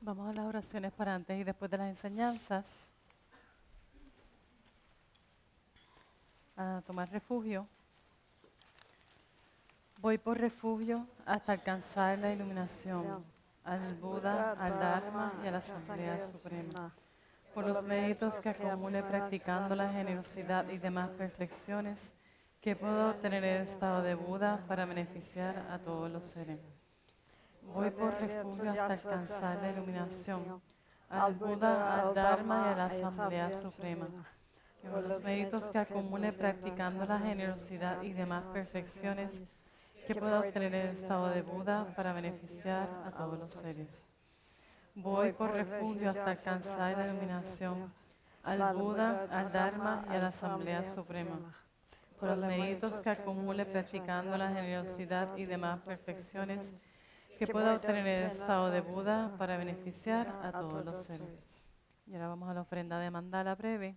Vamos a las oraciones para antes y después de las enseñanzas. A tomar refugio. Voy por refugio hasta alcanzar la iluminación, al Buda, al Dharma y a la Asamblea Suprema. Por los méritos que acumule practicando la generosidad y demás perfecciones, que puedo obtener el estado de Buda para beneficiar a todos los seres. Voy por refugio hasta alcanzar la iluminación, al Buda, al Dharma y a la Asamblea Suprema. Por los méritos que acumule practicando la generosidad y demás perfecciones, que pueda obtener el estado de Buda para beneficiar a todos los seres. Voy por refugio hasta alcanzar la iluminación, al Buda, al Dharma y a la Asamblea Suprema. Por los méritos que acumule practicando la generosidad y demás perfecciones, que pueda obtener el estado de Buda para beneficiar a todos los seres. Y ahora vamos a la ofrenda de mandala breve.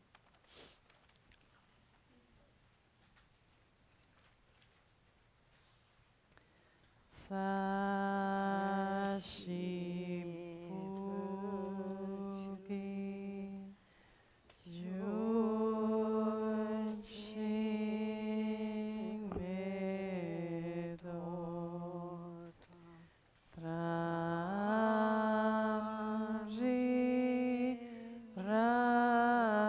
Sashipuki Junshin Medo Tramri Rablinshi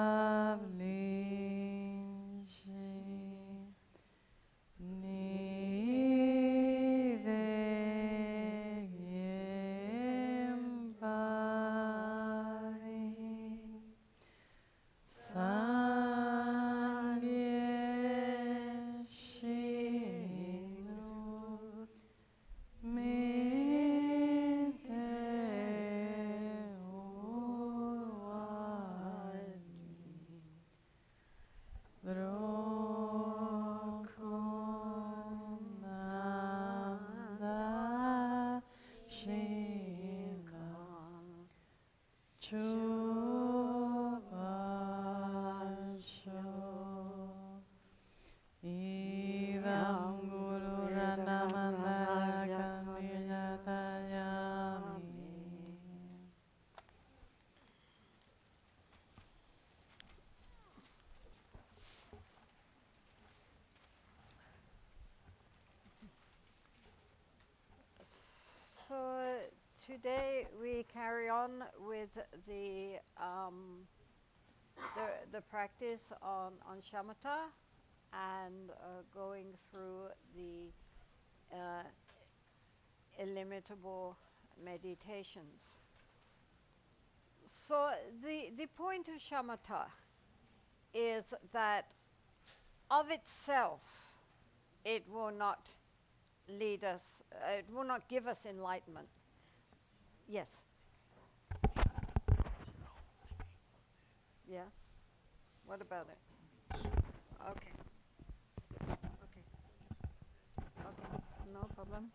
So today we carry on with the practice on shamatha and going through the illimitable meditations. So the point of shamatha is that of itself it will not lead us, it will not give us enlightenment. Yes. Yeah. What about it? Okay. Okay. Okay. No problem.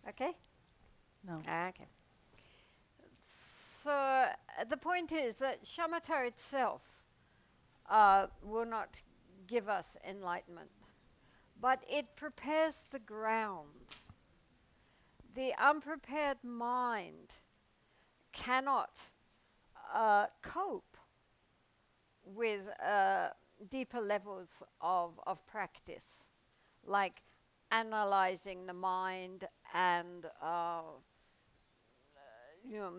Okay? No. Okay. So the point is that shamatha itself will not give us enlightenment, but it prepares the ground. The unprepared mind cannot cope with deeper levels of practice, like analyzing the mind and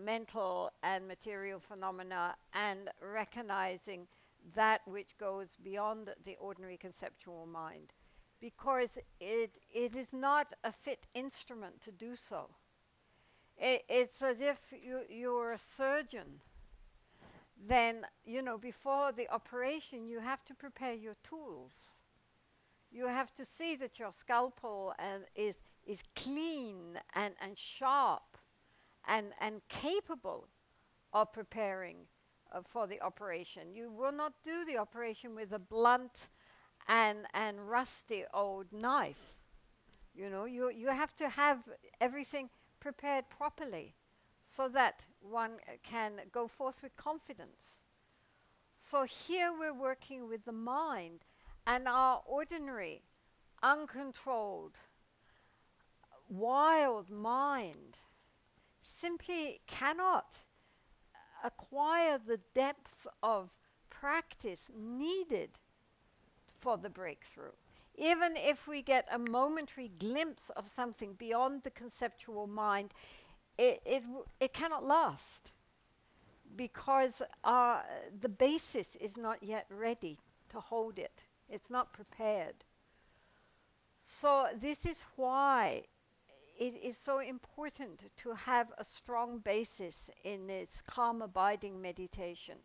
mental and material phenomena, and recognizing that which goes beyond the ordinary conceptual mind, because it is not a fit instrument to do so. It's as if you're a surgeon. Then, before the operation, you have to prepare your tools. You have to see that your scalpel is clean and sharp and capable of preparing for the operation. You will not do the operation with a blunt and rusty old knife. You have to have everything prepared properly so that one can go forth with confidence. So here we're working with the mind, and our ordinary, uncontrolled, wild mind simply cannot acquire the depth of practice needed for the breakthrough. Even if we get a momentary glimpse of something beyond the conceptual mind, it cannot last, because the basis is not yet ready to hold it. It's not prepared. So this is why it is so important to have a strong basis in its calm abiding meditation.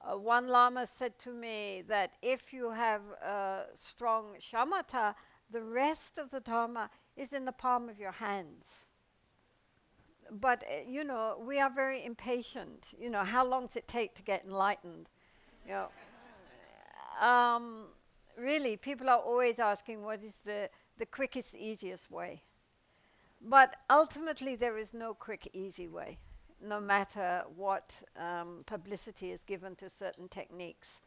One Lama said to me that if you have a strong shamatha, the rest of the Dharma is in the palm of your hands. But, we are very impatient. How long does it take to get enlightened? You know, really, people are always asking what is the quickest, easiest way. But ultimately, there is no quick, easy way, no matter what publicity is given to certain techniques.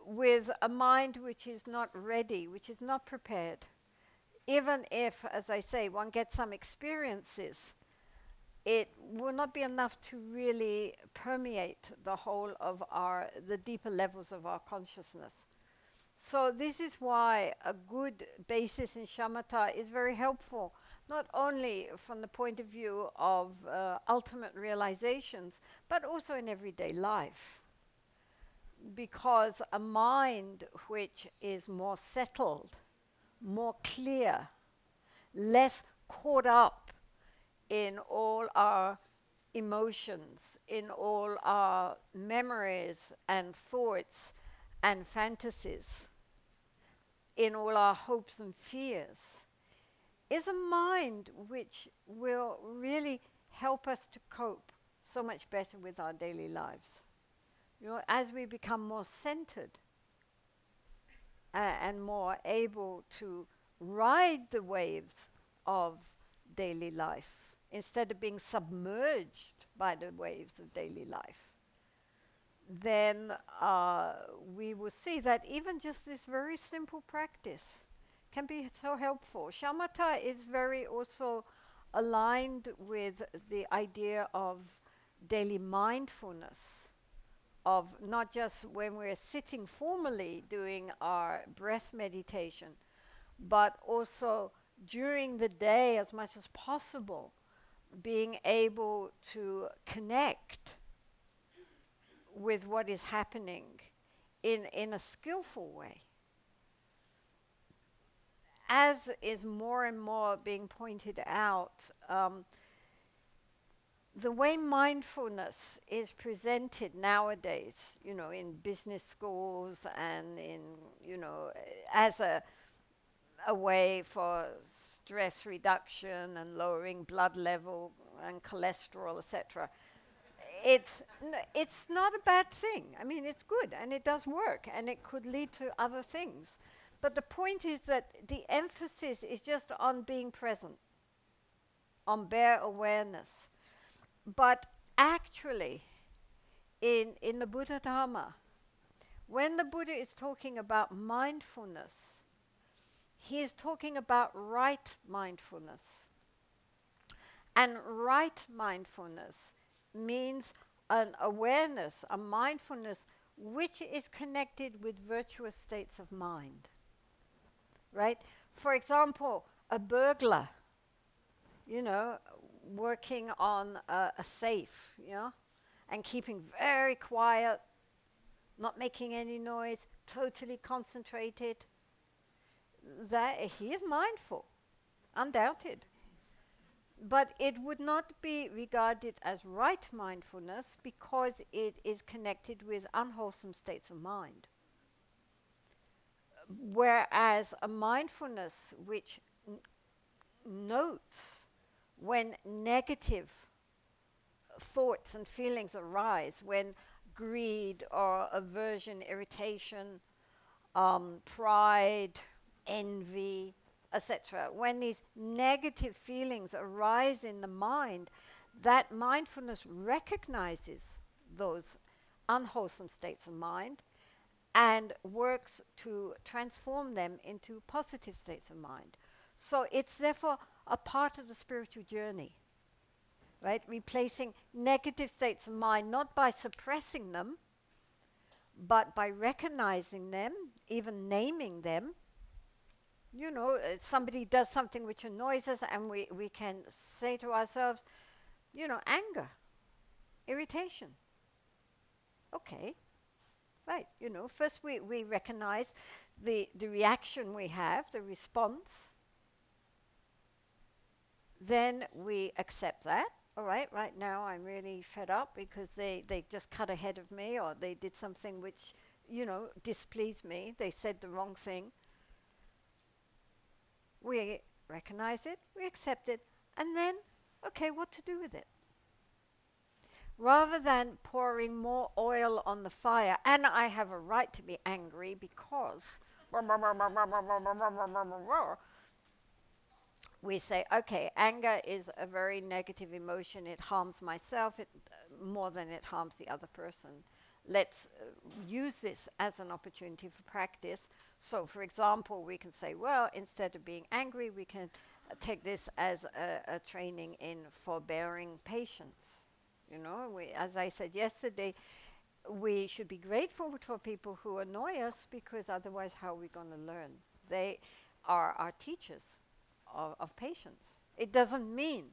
With a mind which is not ready, which is not prepared, even if, as I say, one gets some experiences, it will not be enough to really permeate the whole of the deeper levels of our consciousness. So this is why a good basis in shamatha is very helpful, not only from the point of view of ultimate realizations, but also in everyday life. Because a mind which is more settled, more clear, less caught up in all our emotions, in all our memories and thoughts and fantasies, in all our hopes and fears, is a mind which will really help us to cope so much better with our daily lives. As we become more centered and more able to ride the waves of daily life, instead of being submerged by the waves of daily life, then we will see that even just this very simple practice can be so helpful. Shamatha is very also aligned with the idea of daily mindfulness, of not just when we're sitting formally doing our breath meditation, but also during the day as much as possible, being able to connect with what is happening in a skillful way. As is more and more being pointed out, the way mindfulness is presented nowadays, in business schools and as a way for stress reduction and lowering blood level and cholesterol, etc. It's not a bad thing. I mean, it's good and it does work and it could lead to other things. But the point is that the emphasis is just on being present, on bare awareness. But actually, in the Buddha Dharma, when the Buddha is talking about mindfulness, he is talking about right mindfulness. And right mindfulness means an awareness, a mindfulness which is connected with virtuous states of mind. Right? For example, a burglar, working on a safe, and keeping very quiet, not making any noise, totally concentrated, that he is mindful, undoubted. But it would not be regarded as right mindfulness because it is connected with unwholesome states of mind. Whereas a mindfulness which notes when negative thoughts and feelings arise, when greed or aversion, irritation, pride, envy, etc. When these negative feelings arise in the mind, that mindfulness recognizes those unwholesome states of mind and works to transform them into positive states of mind. So it's therefore a part of the spiritual journey, right? Replacing negative states of mind, not by suppressing them, but by recognizing them, even naming them. You know, somebody does something which annoys us, and we can say to ourselves, you know, anger, irritation. Okay, right. You know, first we recognize the reaction we have, the response. Then we accept that. All right, right now I'm really fed up because they just cut ahead of me, or they did something which, you know, displeased me. They said the wrong thing. We recognize it, we accept it, and then, okay, what to do with it? Rather than pouring more oil on the fire, and I have a right to be angry because we say, okay, anger is a very negative emotion. It harms myself more than it harms the other person. Let's use this as an opportunity for practice. So, for example, we can say, well, instead of being angry, we can take this as a training in forbearing patience. You know, as I said yesterday, we should be grateful for people who annoy us, because otherwise how are we going to learn? They are our teachers of patience. It doesn't mean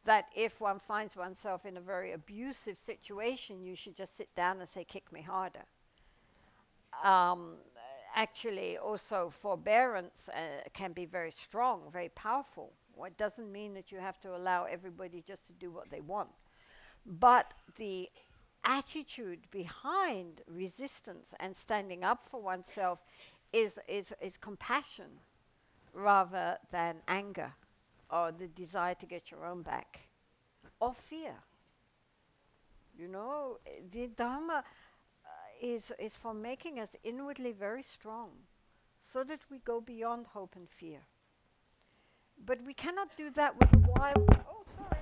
that if one finds oneself in a very abusive situation, you should just sit down and say, kick me harder. Actually, also forbearance can be very strong, very powerful. Well, it doesn't mean that you have to allow everybody just to do what they want. But the attitude behind resistance and standing up for oneself is compassion rather than anger, or the desire to get your own back, or fear. You know, the Dharma is for making us inwardly very strong, so that we go beyond hope and fear. But we cannot do that with a wild... Oh, sorry.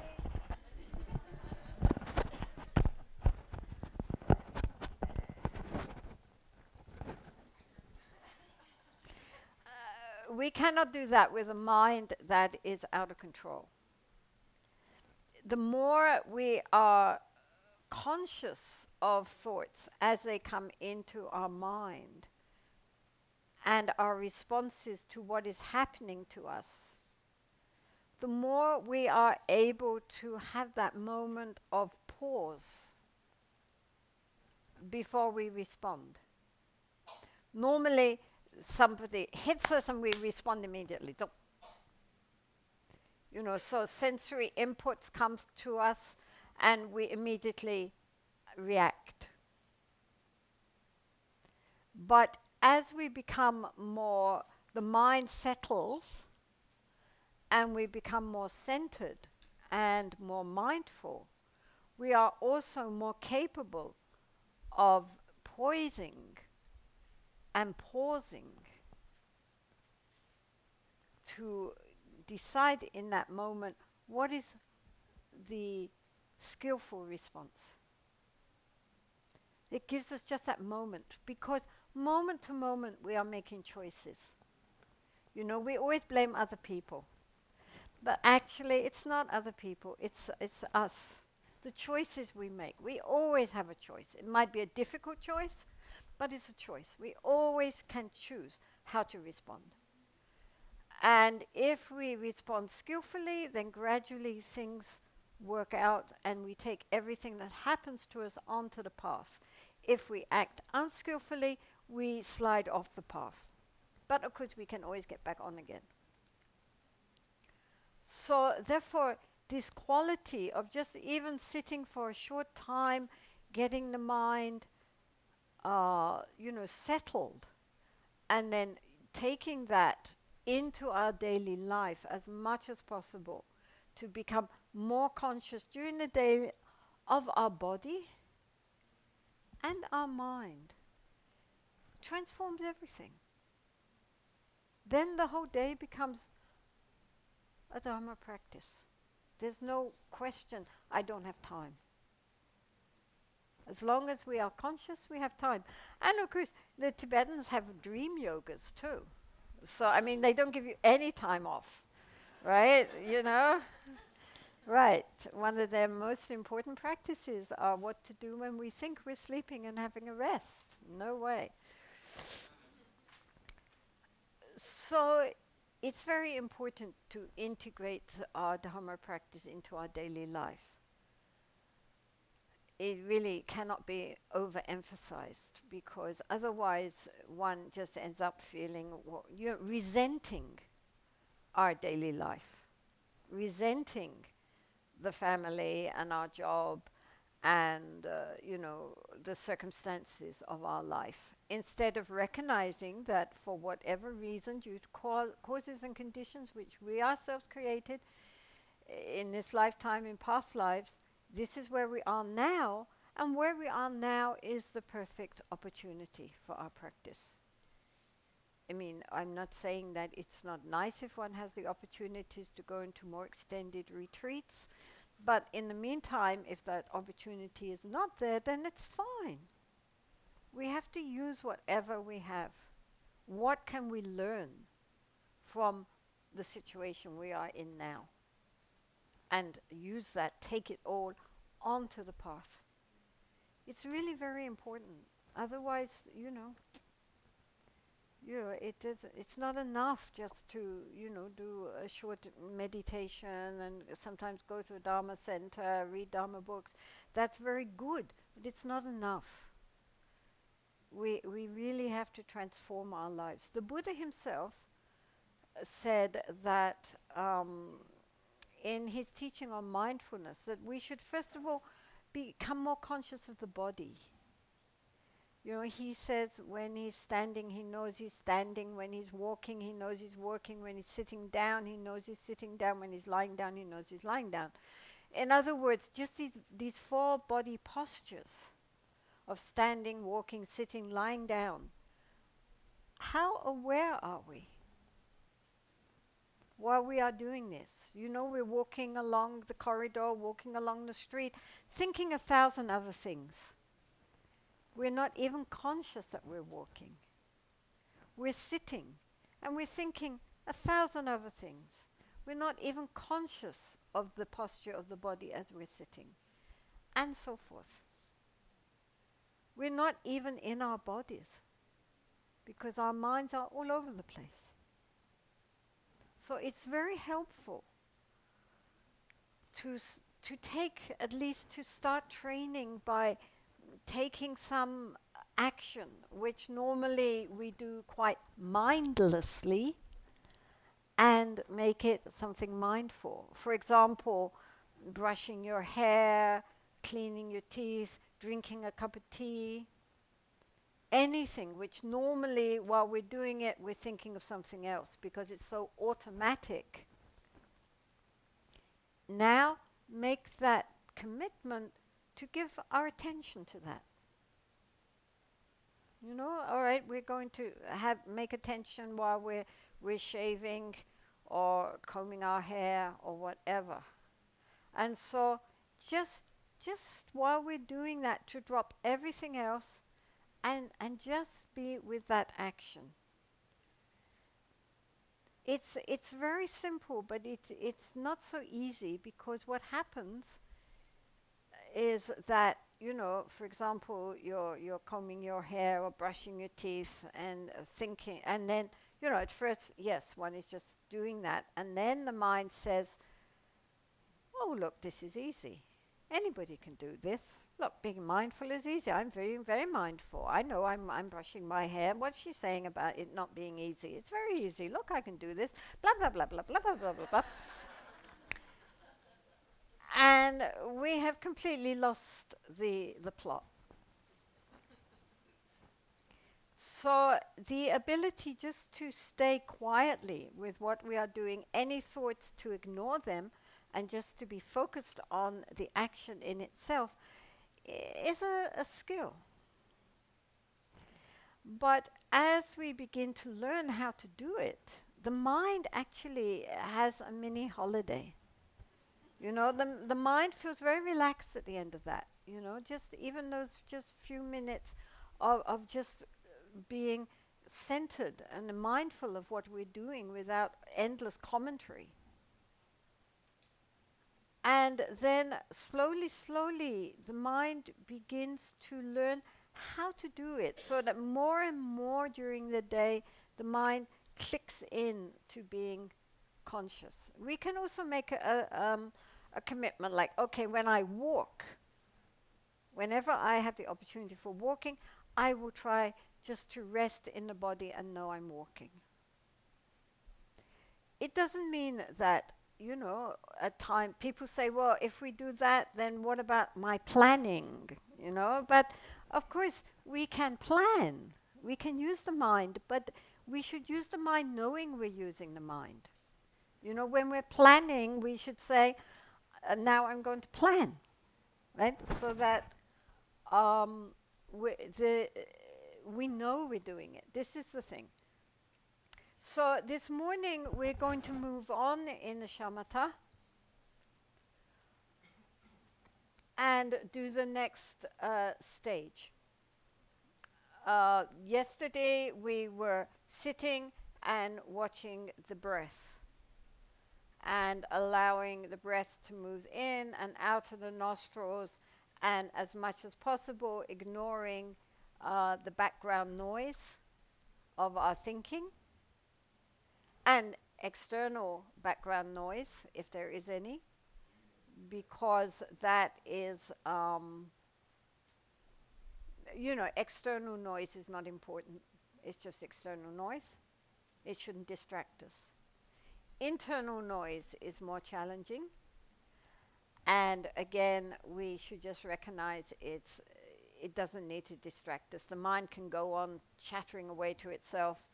We cannot do that with a mind that is out of control. The more we are conscious of thoughts as they come into our mind, and our responses to what is happening to us, the more we are able to have that moment of pause before we respond. Normally, somebody hits us and we respond immediately. You know, so sensory inputs come to us and we immediately react. But as we become more, the mind settles and we become more centered and more mindful, we are also more capable of poising and pausing to decide in that moment what is the skillful response. It gives us just that moment, because moment to moment we are making choices. You know, we always blame other people, but actually it's not other people, it's us. The choices we make, we always have a choice. It might be a difficult choice, but it's a choice. We always can choose how to respond. And if we respond skillfully, then gradually things work out and we take everything that happens to us onto the path. If we act unskillfully, we slide off the path. But of course we can always get back on again. So therefore, this quality of just even sitting for a short time, getting the mind settled, and then taking that into our daily life as much as possible, to become more conscious during the day of our body and our mind, transforms everything. Then the whole day becomes a Dharma practice. There's no question, I don't have time. As long as we are conscious, we have time. And of course, the Tibetans have dream yogas too. So, I mean, they don't give you any time off. right? You know? Right. One of their most important practices are what to do when we think we're sleeping and having a rest. No way. So it's very important to integrate our Dharma practice into our daily life. It really cannot be overemphasized, because otherwise one just ends up feeling, you're resenting our daily life, resenting the family and our job and the circumstances of our life, instead of recognizing that for whatever reason, due to causes and conditions which we ourselves created in this lifetime, in past lives, this is where we are now, and where we are now is the perfect opportunity for our practice. I mean, I'm not saying that it's not nice if one has the opportunities to go into more extended retreats, but in the meantime, if that opportunity is not there, then it's fine. We have to use whatever we have. What can we learn from the situation we are in now? And use that, take it all onto the path. It's really very important. Otherwise, it's not enough just to, do a short meditation and sometimes go to a Dharma center, read Dharma books. That's very good, but it's not enough. We really have to transform our lives. The Buddha himself said that in his teaching on mindfulness, that we should first of all become more conscious of the body. He says when he's standing, he knows he's standing. When he's walking, he knows he's walking. When he's sitting down, he knows he's sitting down. When he's lying down, he knows he's lying down. In other words, just these four body postures of standing, walking, sitting, lying down. How aware are we while we are doing this? We're walking along the corridor, walking along the street, thinking 1,000 other things. We're not even conscious that we're walking. We're sitting and we're thinking 1,000 other things. We're not even conscious of the posture of the body as we're sitting, and so forth. We're not even in our bodies because our minds are all over the place. So it's very helpful to take, at least to start training by taking some action, which normally we do quite mindlessly, and make it something mindful. For example, brushing your hair, cleaning your teeth, drinking a cup of tea, anything which normally while we're doing it we're thinking of something else because it's so automatic. Now make that commitment to give our attention to that. All right, we're going to make attention while we're shaving or combing our hair or whatever. And so just while we're doing that, to drop everything else and just be with that action. It's very simple, but it's not so easy, because what happens is that, for example, you're combing your hair or brushing your teeth and thinking, and then, at first, yes, one is just doing that, and then the mind says, oh, look, this is easy. Anybody can do this. Look, being mindful is easy. I'm very, very mindful. I know I'm brushing my hair. What's she saying about it not being easy? It's very easy. Look, I can do this. Blah, blah, blah, blah, blah, blah, blah, blah, blah. And we have completely lost the plot. So the ability just to stay quietly with what we are doing, any thoughts to ignore them, and just to be focused on the action in itself is a skill. But as we begin to learn how to do it, the mind actually has a mini holiday. The mind feels very relaxed at the end of that. Just even those just few minutes of just being centered and mindful of what we're doing without endless commentary. And then slowly, slowly, the mind begins to learn how to do it, so that more and more during the day, the mind clicks in to being conscious. We can also make a commitment like, okay, when I walk, whenever I have the opportunity for walking, I will try just to rest in the body and know I'm walking. It doesn't mean that, you know, at time people say, well, if we do that, then what about my planning? You know, but of course we can plan. We can use the mind, but we should use the mind knowing we're using the mind. You know, when we're planning, we should say, now I'm going to plan, right? So that we know we're doing it. This is the thing. So this morning we're going to move on in the SHAMATA and do the next stage. Yesterday we were sitting and watching the breath and allowing the breath to move in and out of the nostrils, and as much as possible ignoring the background noise of our thinking and external background noise, if there is any, because that is, you know, external noise is not important. It's just external noise. It shouldn't distract us. Internal noise is more challenging. And again, we should just recognize it doesn't need to distract us. The mind can go on chattering away to itself.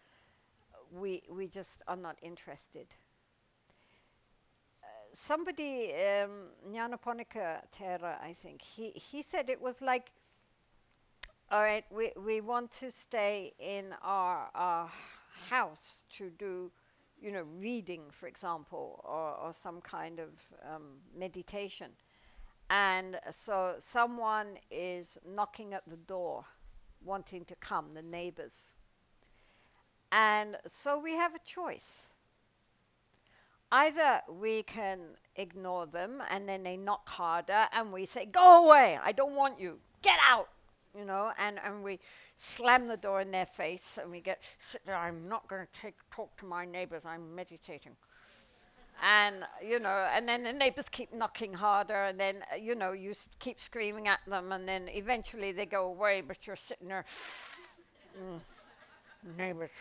We just are not interested. Somebody, Nyanaponika Thera, I think, he said it was like, all right, we want to stay in our house to do, you know, reading, for example, or some kind of meditation. And so someone is knocking at the door, wanting to come, the neighbors. And so we have a choice. Either we can ignore them and then they knock harder and we say, go away, I don't want you, get out, you know, and we slam the door in their face and we get, sit there, I'm not going to talk to my neighbors, I'm meditating. And, you know, and then the neighbors keep knocking harder, and then, you know, you keep screaming at them, and then eventually they go away, but you're sitting there, neighbors.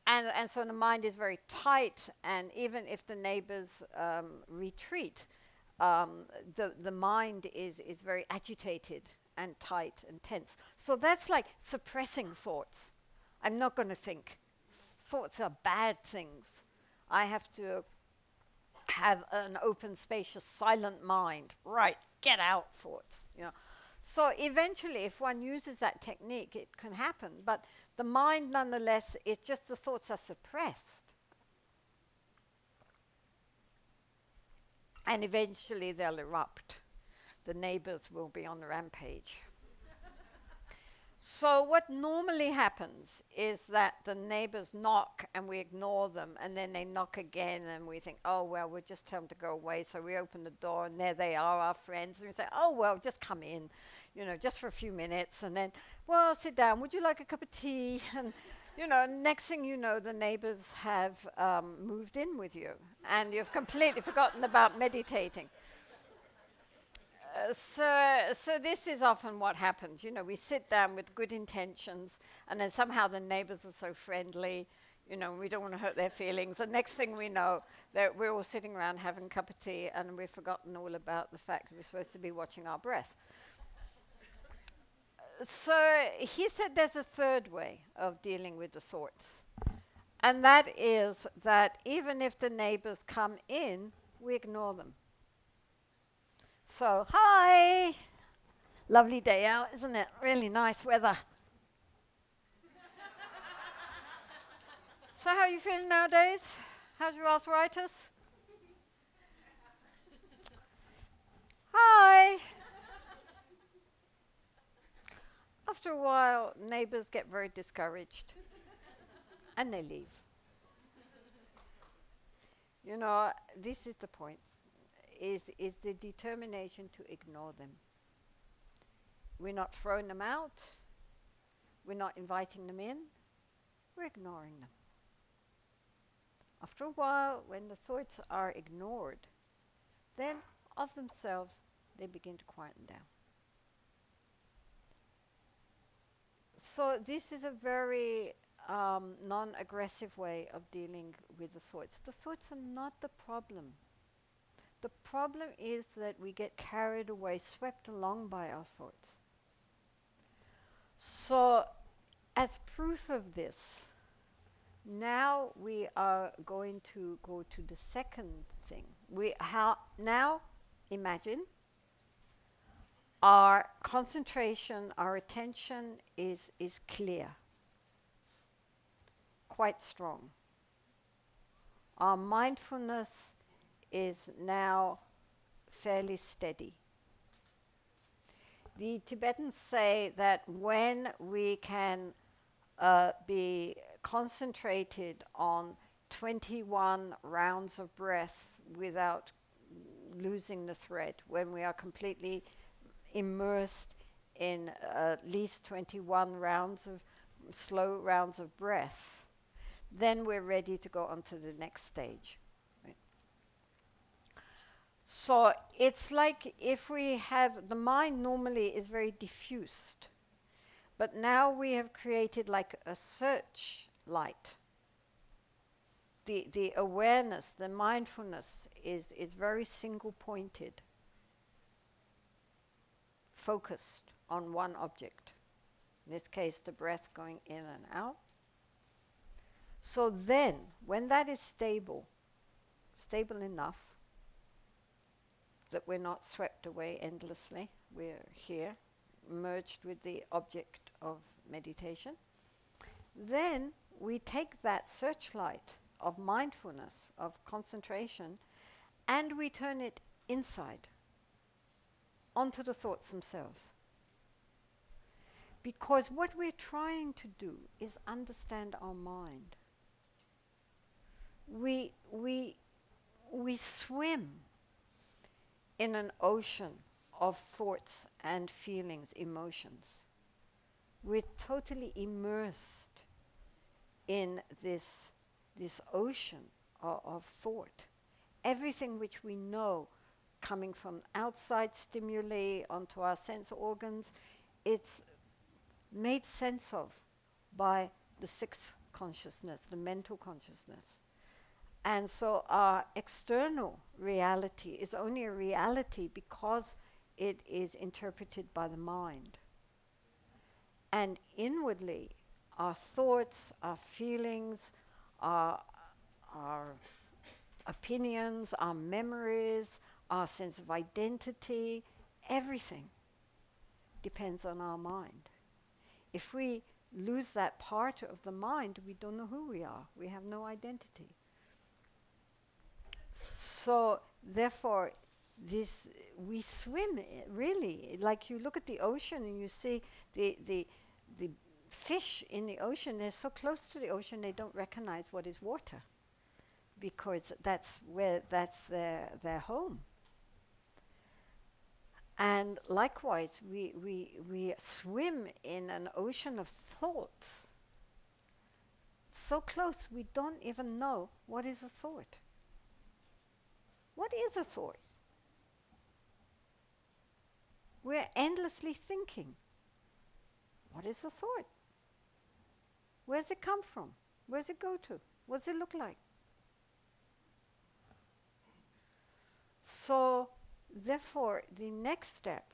And so the mind is very tight, and even if the neighbors retreat, the mind is very agitated and tight and tense. So that's like suppressing thoughts. I'm not going to think. Thoughts are bad things. I have to have an open, spacious, silent mind. Right, get out thoughts. You know. So eventually, if one uses that technique, it can happen. But the mind, nonetheless, it's just the thoughts are suppressed. And eventually they'll erupt. The neighbors will be on the rampage. So what normally happens is that the neighbors knock and we ignore them, and then they knock again and we think, oh, well, we'll just tell them to go away. So we open the door and there they are, our friends. And we say, oh, well, just come in, you know, just for a few minutes. And then, well, sit down. Would you like a cup of tea? And, you know, next thing you know, the neighbors have moved in with you and you've completely forgotten about meditating. So this is often what happens. You know, we sit down with good intentions, and then somehow the neighbors are so friendly, you know, we don't want to hurt their feelings. And next thing we know, that we're all sitting around having a cup of tea, and we've forgotten all about the fact that we're supposed to be watching our breath. So he said there's a third way of dealing with the thoughts. And that is that even if the neighbors come in, we ignore them. So, hi! Lovely day out, isn't it? Really nice weather. So how are you feeling nowadays? How's your arthritis? Hi! After a while, neighbors get very discouraged and they leave. You know, this is the point. is the determination to ignore them. We're not throwing them out. We're not inviting them in. We're ignoring them. After a while, when the thoughts are ignored, then of themselves, they begin to quieten down. So this is a very non-aggressive way of dealing with the thoughts. The thoughts are not the problem. The problem is that we get carried away, swept along by our thoughts. So, as proof of this, now we are going to go to the second thing. Now imagine our concentration, our attention is clear, quite strong. Our mindfulness is now fairly steady. The Tibetans say that when we can be concentrated on 21 rounds of breath without losing the thread, when we are completely immersed in at least 21 rounds of slow rounds of breath, then we're ready to go on to the next stage. Right? So it's like if we have, the mind normally is very diffused, but now we have created like a search light. The awareness, the mindfulness is very single-pointed, focused on one object. In this case, the breath going in and out. So then, when that is stable enough that we're not swept away endlessly, we're here, merged with the object of meditation, then we take that searchlight of mindfulness, of concentration, and we turn it inside, onto the thoughts themselves. Because what we're trying to do is understand our mind. We swim in an ocean of thoughts and feelings, emotions. We're totally immersed in this ocean of thought. Everything which we know coming from outside stimuli onto our sense organs, it's made sense of by the sixth consciousness, the mental consciousness. And so our external reality is only a reality because it is interpreted by the mind. And inwardly, our thoughts, our feelings, our opinions, our memories, our sense of identity, everything depends on our mind. If we lose that part of the mind, we don't know who we are. We have no identity. So therefore, we swim really, like you look at the ocean and you see the fish in the ocean. They're so close to the ocean they don't recognize what is water, because that's their home. And likewise, we swim in an ocean of thoughts so close we don't even know what is a thought. What is a thought? We're endlessly thinking. What is a thought? Where does it come from? Where does it go to? What does it look like? So, therefore, the next step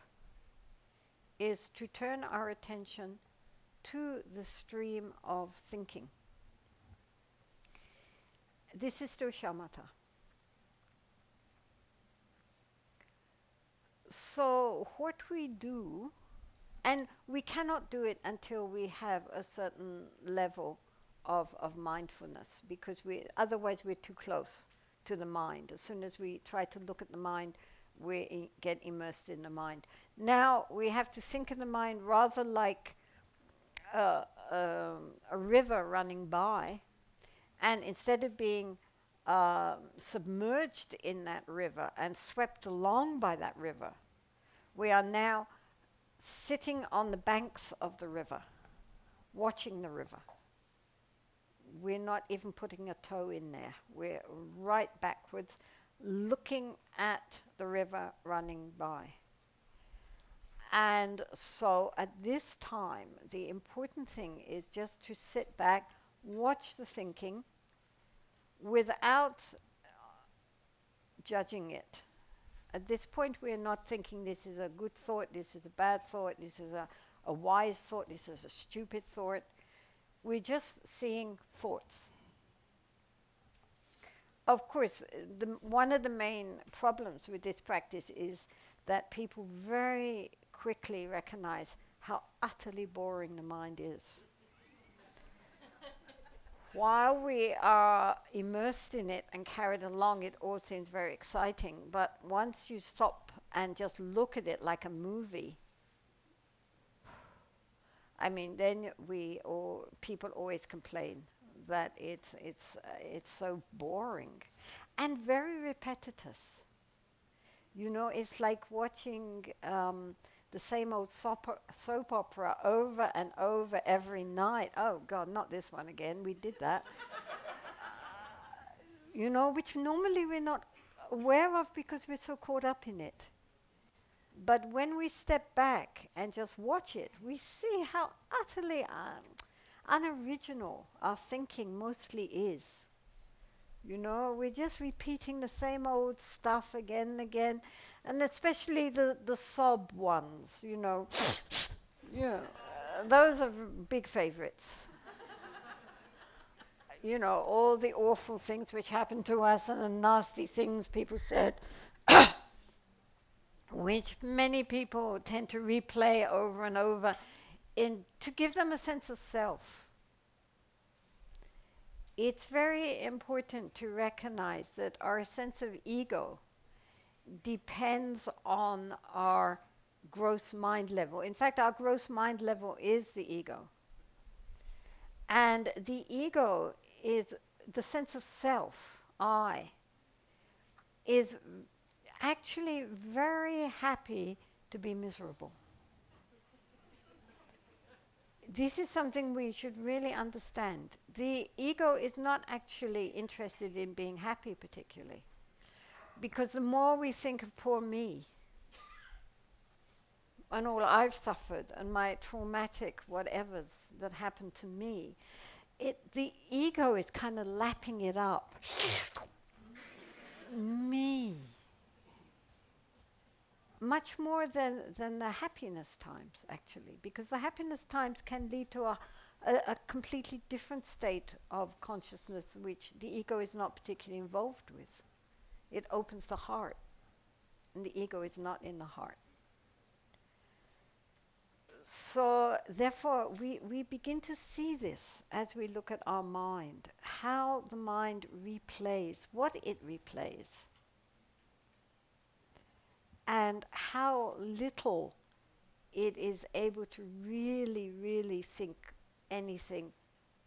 is to turn our attention to the stream of thinking. This is still shamatha. So what we do, and we cannot do it until we have a certain level of mindfulness, because otherwise we're too close to the mind. As soon as we try to look at the mind, we get immersed in the mind. Now we have to think of the mind rather like a river running by, and instead of being submerged in that river and swept along by that river. We are now sitting on the banks of the river, watching the river. We're not even putting a toe in there. We're right backwards, looking at the river running by. And so at this time, the important thing is just to sit back, watch the thinking without judging it. At this point, we're not thinking this is a good thought, this is a bad thought, this is a wise thought, this is a stupid thought. We're just seeing thoughts. Of course, one of the main problems with this practice is that people very quickly recognize how utterly boring the mind is. While we are immersed in it and carried along, it all seems very exciting. But once you stop and just look at it like a movie, I mean, then people always complain that it's so boring and very repetitive. You know, it's like watching the same old soap opera over and over every night. Oh God, not this one again. We did that. You know, which normally we're not aware of because we're so caught up in it. But when we step back and just watch it, we see how utterly unoriginal our thinking mostly is. You know, we're just repeating the same old stuff again and again, and especially the sob ones, you know. Yeah, those are big favorites. You know, all the awful things which happened to us and the nasty things people said, which many people tend to replay over and over to give them a sense of self. It's very important to recognize that our sense of ego depends on our gross mind level. In fact, our gross mind level is the ego. And the ego is the sense of self, I, is actually very happy to be miserable. This is something we should really understand. The ego is not actually interested in being happy particularly, because the more we think of poor me and all I've suffered and my traumatic whatevers that happened to me, the ego is kind of lapping it up. Me. Much more than the happiness times, actually, because the happiness times can lead to a completely different state of consciousness which the ego is not particularly involved with. It opens the heart, and the ego is not in the heart. So therefore, we begin to see this as we look at our mind, how the mind replays, what it replays, and how little it is able to really, really think anything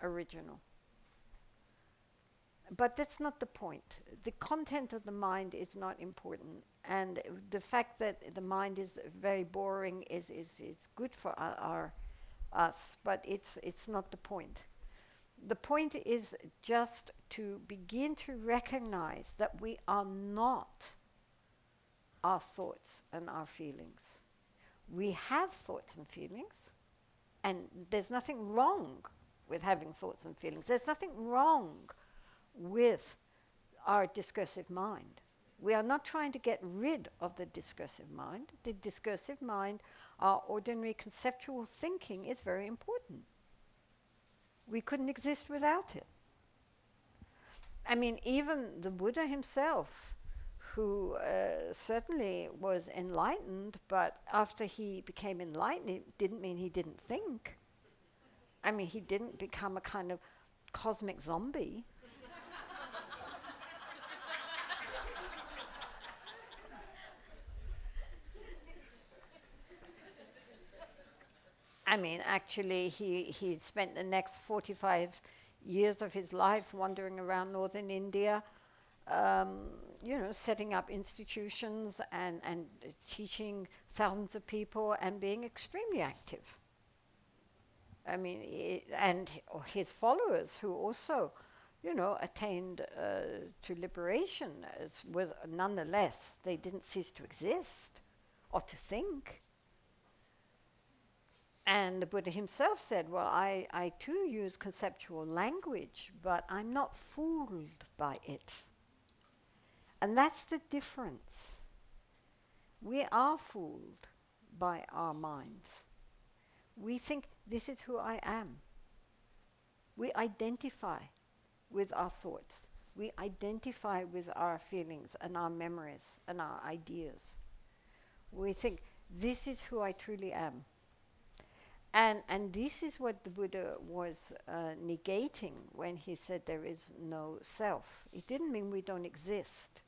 original. But that's not the point. The content of the mind is not important, and the fact that the mind is very boring is good for us, but it's not the point. The point is just to begin to recognize that we are not our thoughts and our feelings. We have thoughts and feelings, and there's nothing wrong with having thoughts and feelings. There's nothing wrong with our discursive mind. We are not trying to get rid of the discursive mind. The discursive mind, our ordinary conceptual thinking, is very important. We couldn't exist without it. I mean, even the Buddha himself, who certainly was enlightened, but after he became enlightened, it didn't mean he didn't think. I mean, he didn't become a kind of cosmic zombie. I mean, actually, he spent the next 45 years of his life wandering around northern India, setting up institutions and teaching thousands of people and being extremely active. I mean, and his followers who also, attained to liberation, was nonetheless, they didn't cease to exist or to think. And the Buddha himself said, well, I too use conceptual language, but I'm not fooled by it. And that's the difference. We are fooled by our minds. We think this is who I am. We identify with our thoughts. We identify with our feelings and our memories and our ideas. We think this is who I truly am. And this is what the Buddha was negating when he said there is no self. It didn't mean we don't exist.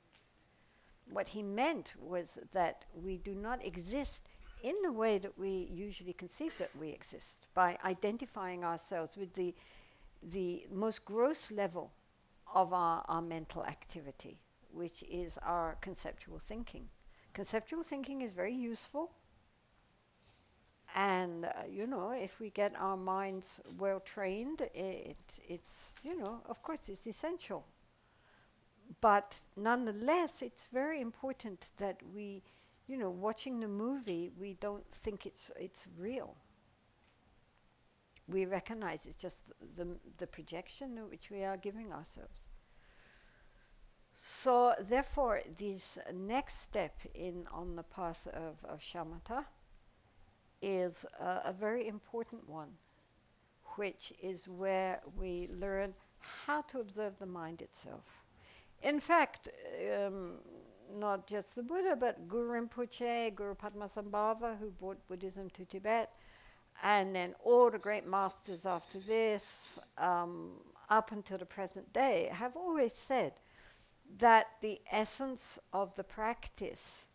What he meant was that we do not exist in the way that we usually conceive that we exist, by identifying ourselves with the most gross level of our mental activity, which is our conceptual thinking. Conceptual thinking is very useful. And, if we get our minds well trained, it's, of course it's essential. But nonetheless, it's very important that we, watching the movie, we don't think it's real. We recognize it's just the projection which we are giving ourselves. So therefore, this next step on the path of shamatha is a very important one, which is where we learn how to observe the mind itself. In fact, not just the Buddha, but Guru Rinpoche, Guru Padmasambhava, who brought Buddhism to Tibet, and then all the great masters after this, up until the present day, have always said that the essence of the practice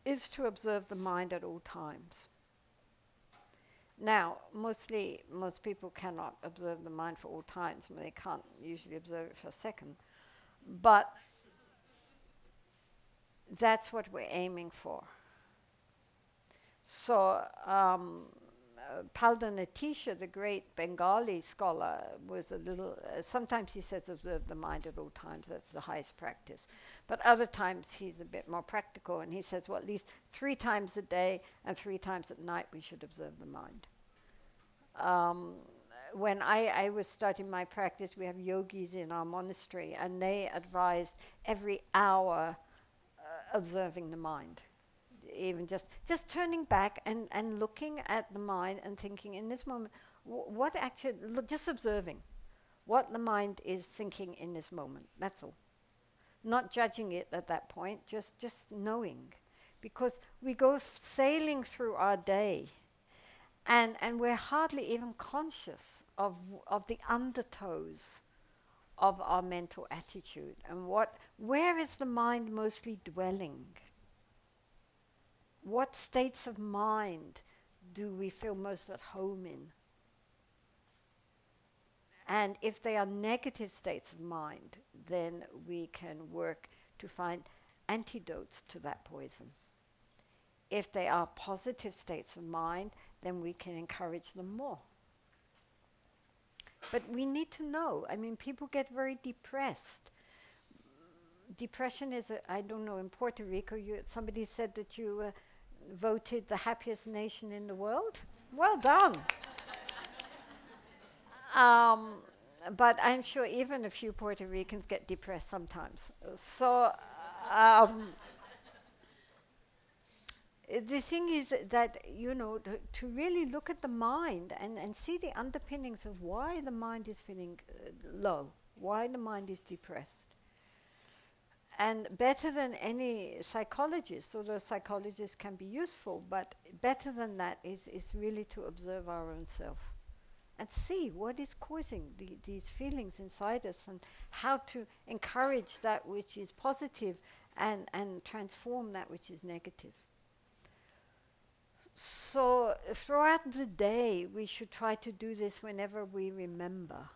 is to observe the mind at all times. Now, most people cannot observe the mind for all times. They can't usually observe it for a second. But that's what we're aiming for. So, Paldanatisha, the great Bengali scholar, was a little, sometimes he says observe the mind at all times, that's the highest practice. But other times he's a bit more practical and he says, well, at least 3 times a day and 3 times at night we should observe the mind. When I was starting my practice, we have yogis in our monastery and they advised every hour observing the mind. Even just turning back and looking at the mind and thinking in this moment, what actually, just observing what the mind is thinking in this moment, that's all. Not judging it at that point, just knowing. Because we go sailing through our day and we're hardly even conscious of the undertows of our mental attitude and where is the mind mostly dwelling? What states of mind do we feel most at home in? And if they are negative states of mind, then we can work to find antidotes to that poison. If they are positive states of mind, then we can encourage them more. But we need to know. I mean, people get very depressed. Depression is, I don't know, in Puerto Rico, somebody said that you voted the happiest nation in the world. Well done. But I'm sure even a few Puerto Ricans get depressed sometimes. So the thing is that, to really look at the mind and see the underpinnings of why the mind is feeling low, why the mind is depressed. And better than any psychologist, although psychologists can be useful, but better than that is really to observe our own self and see what is causing these feelings inside us and how to encourage that which is positive and transform that which is negative. So throughout the day, we should try to do this whenever we remember.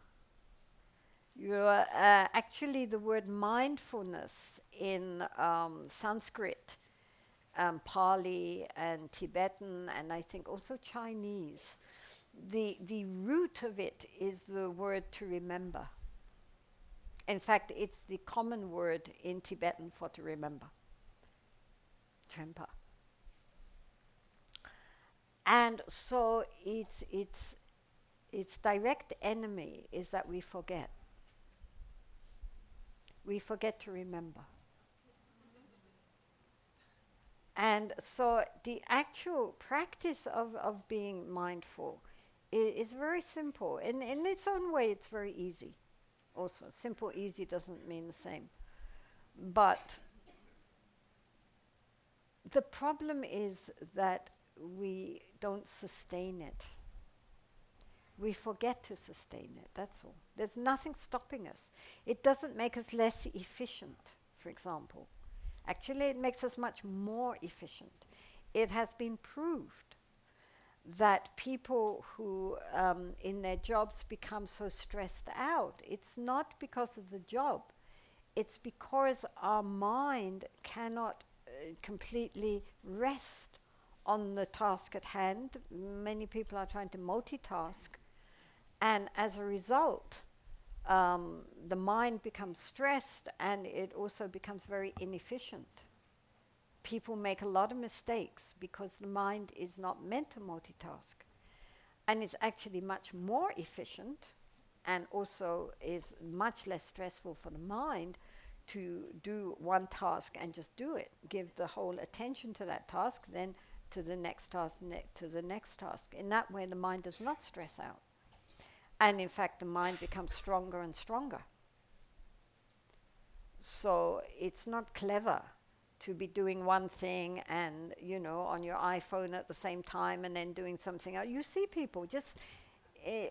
Actually, the word mindfulness in Sanskrit, Pali and Tibetan, and I think also Chinese, the root of it is the word to remember. In fact, it's the common word in Tibetan for to remember. Trempa. And so its direct enemy is that we forget. We forget to remember. And so the actual practice of being mindful is very simple. In its own way, it's very easy. Also, simple, easy doesn't mean the same. But the problem is that we don't sustain it. We forget to sustain it, that's all. There's nothing stopping us. It doesn't make us less efficient, for example. Actually, it makes us much more efficient. It has been proved that people who in their jobs become so stressed out, it's not because of the job. It's because our mind cannot completely rest on the task at hand. Many people are trying to multitask. And as a result, the mind becomes stressed and it also becomes very inefficient. People make a lot of mistakes because the mind is not meant to multitask. And it's actually much more efficient and also is much less stressful for the mind to do one task and just do it. Give the whole attention to that task, then to the next task, to the next task. In that way, the mind does not stress out. And in fact, the mind becomes stronger and stronger. So it's not clever to be doing one thing and, you know, on your iPhone at the same time and then doing something else. You see people just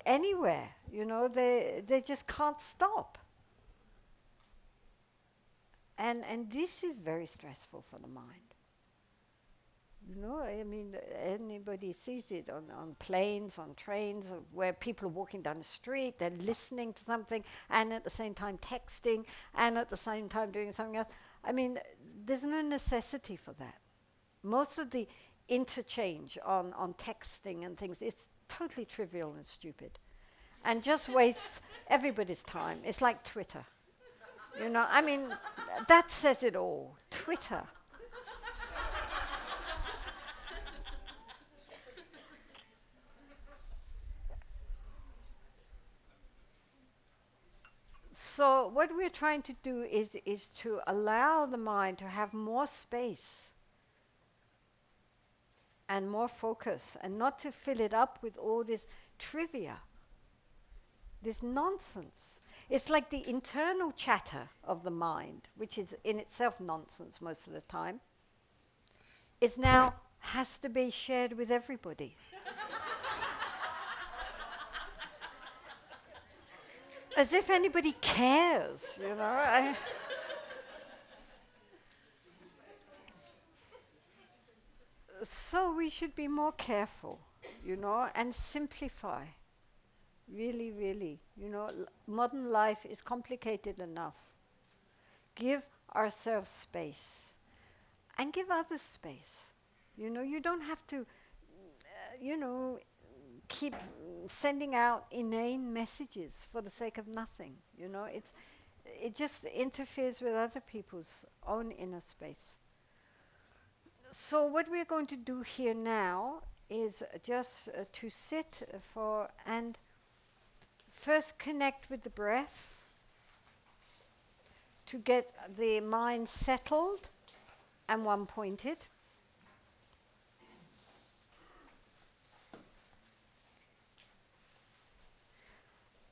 anywhere, you know, they just can't stop. And this is very stressful for the mind. You know, I mean, anybody sees it on planes, on trains, where people are walking down the street, they're listening to something, and at the same time texting, and at the same time doing something else. I mean, there's no necessity for that. Most of the interchange on texting and things is totally trivial and stupid, and just wastes everybody's time. It's like Twitter. You know, I mean, that says it all. Twitter. So what we're trying to do is to allow the mind to have more space and more focus, and not to fill it up with all this trivia, this nonsense. It's like the internal chatter of the mind, which is in itself nonsense most of the time. It now has to be shared with everybody. As if anybody cares, you know. So we should be more careful, you know, and simplify. Really, really. You know, modern life is complicated enough. Give ourselves space. And give others space. You know, you don't have to, you know, keep sending out inane messages for the sake of nothing. You know, it just interferes with other people's own inner space. So what we're going to do here now is just to sit for and first connect with the breath to get the mind settled and one-pointed.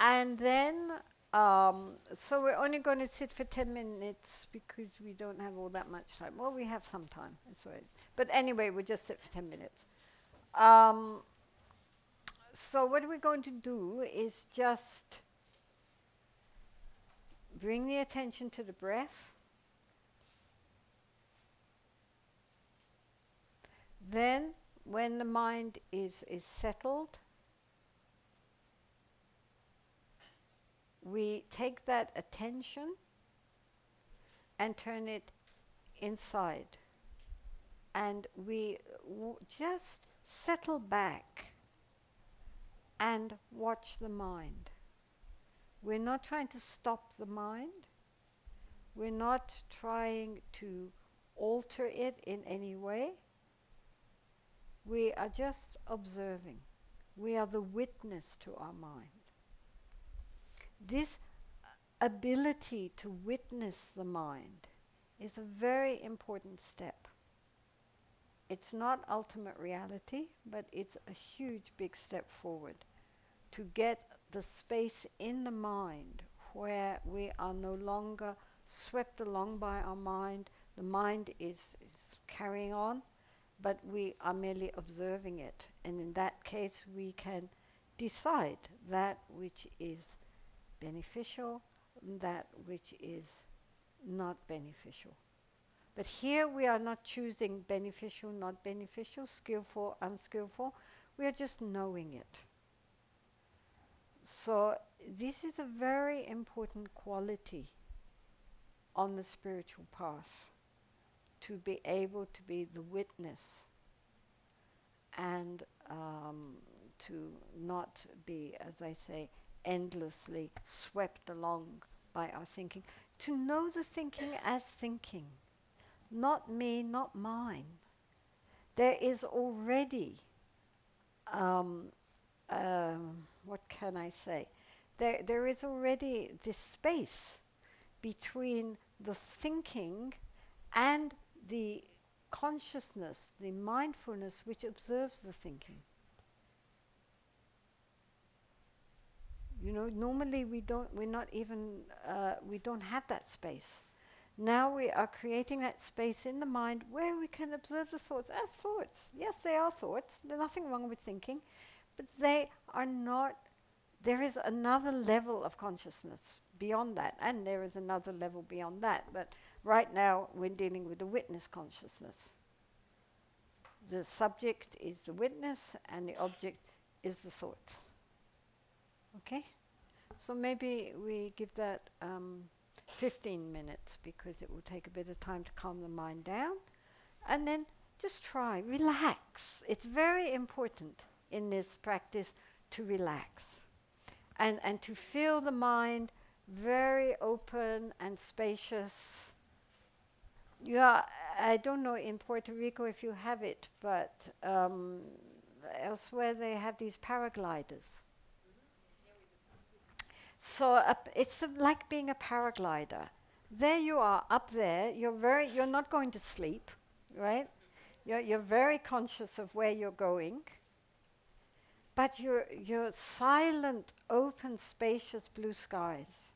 And then, so we're only going to sit for 10 minutes because we don't have all that much time. Well, we have some time, that's right. But anyway, we'll just sit for 10 minutes. So what we're going to do is just bring the attention to the breath. Then, when the mind is settled, we take that attention and turn it inside. And we just settle back and watch the mind. We're not trying to stop the mind. We're not trying to alter it in any way. We are just observing. We are the witness to our mind. This ability to witness the mind is a very important step. It's not ultimate reality, but it's a huge, big step forward to get the space in the mind where we are no longer swept along by our mind. The mind is carrying on, but we are merely observing it. And in that case, we can decide that which is beneficial, that which is not beneficial. But here we are not choosing beneficial, not beneficial, skillful, unskillful. We are just knowing it. So this is a very important quality on the spiritual path, to be able to be the witness and to not be, as I say, endlessly swept along by our thinking. To know the thinking as thinking. Not me, not mine. There is already, what can I say? There is already this space between the thinking and the consciousness, the mindfulness which observes the thinking. You know, normally we don't have that space. Now we are creating that space in the mind where we can observe the thoughts as thoughts. Yes, they are thoughts. There's nothing wrong with thinking, but they are not. There is another level of consciousness beyond that, and there is another level beyond that. But right now we're dealing with the witness consciousness. The subject is the witness, and the object is the thoughts. Okay? So maybe we give that 15 minutes, because it will take a bit of time to calm the mind down. And then just try, relax. It's very important in this practice to relax. And to feel the mind very open and spacious. Yeah, I don't know in Puerto Rico if you have it, but elsewhere they have these paragliders. So it's like being a paraglider. There you are, up there. You're not going to sleep, right? You're very conscious of where you're going. But you're silent, open, spacious blue skies.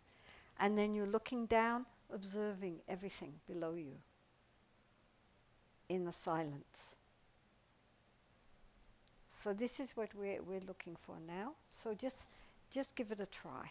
And then you're looking down, observing everything below you in the silence. So this is what we're looking for now. So just give it a try.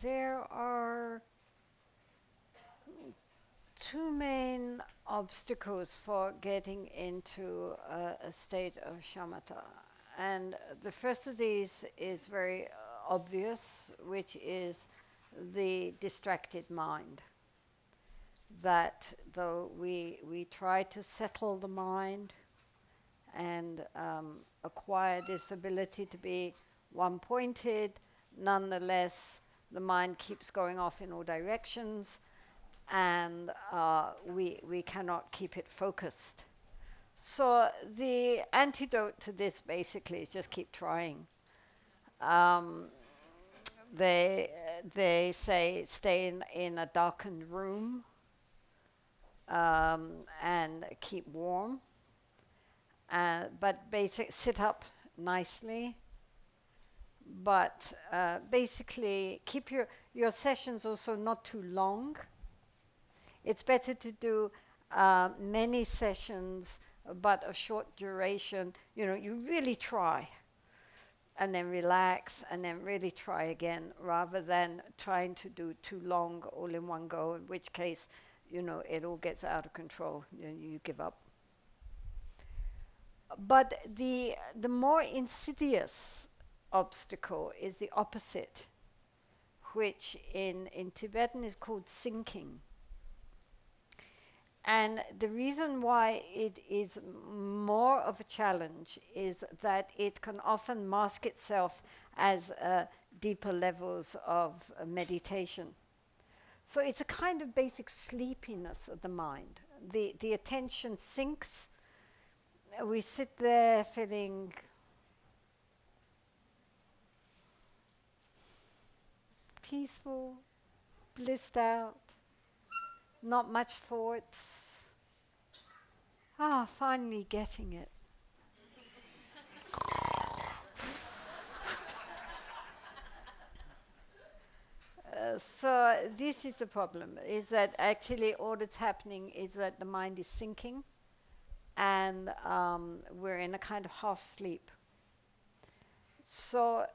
there are two main obstacles for getting into a state of shamatha. And the first of these is very obvious, which is the distracted mind. That though we try to settle the mind and acquire this ability to be one-pointed, nonetheless the mind keeps going off in all directions, and we cannot keep it focused. So the antidote to this basically is just keep trying. They say stay in a darkened room and keep warm, but sit up nicely. But basically keep your sessions also not too long. It's better to do many sessions, but of short duration. You know, you really try, and then relax, and then really try again, rather than trying to do too long all in one go, in which case, you know, it all gets out of control. You give up. But the more insidious obstacle is the opposite, which in Tibetan is called sinking. And the reason why it is more of a challenge is that it can often mask itself as deeper levels of meditation. So it's a kind of basic sleepiness of the mind. The attention sinks. We sit there feeling peaceful, blissed out, not much thoughts. Finally getting it. So this is the problem, is that actually all that's happening is that the mind is sinking, and we're in a kind of half sleep. So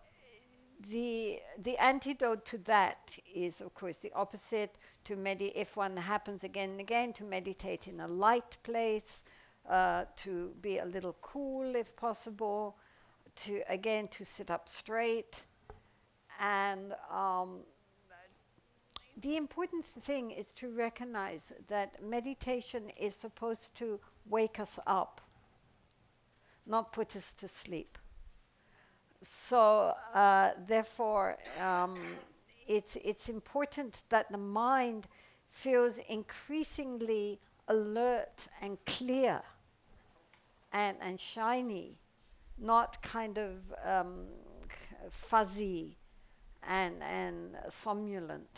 the antidote to that is, of course, the opposite. If one happens again and again, to meditate in a light place, to be a little cool if possible, to sit up straight. And the important thing is to recognize that meditation is supposed to wake us up, not put us to sleep. So therefore, it's important that the mind feels increasingly alert and clear and shiny, not kind of fuzzy and somnolent.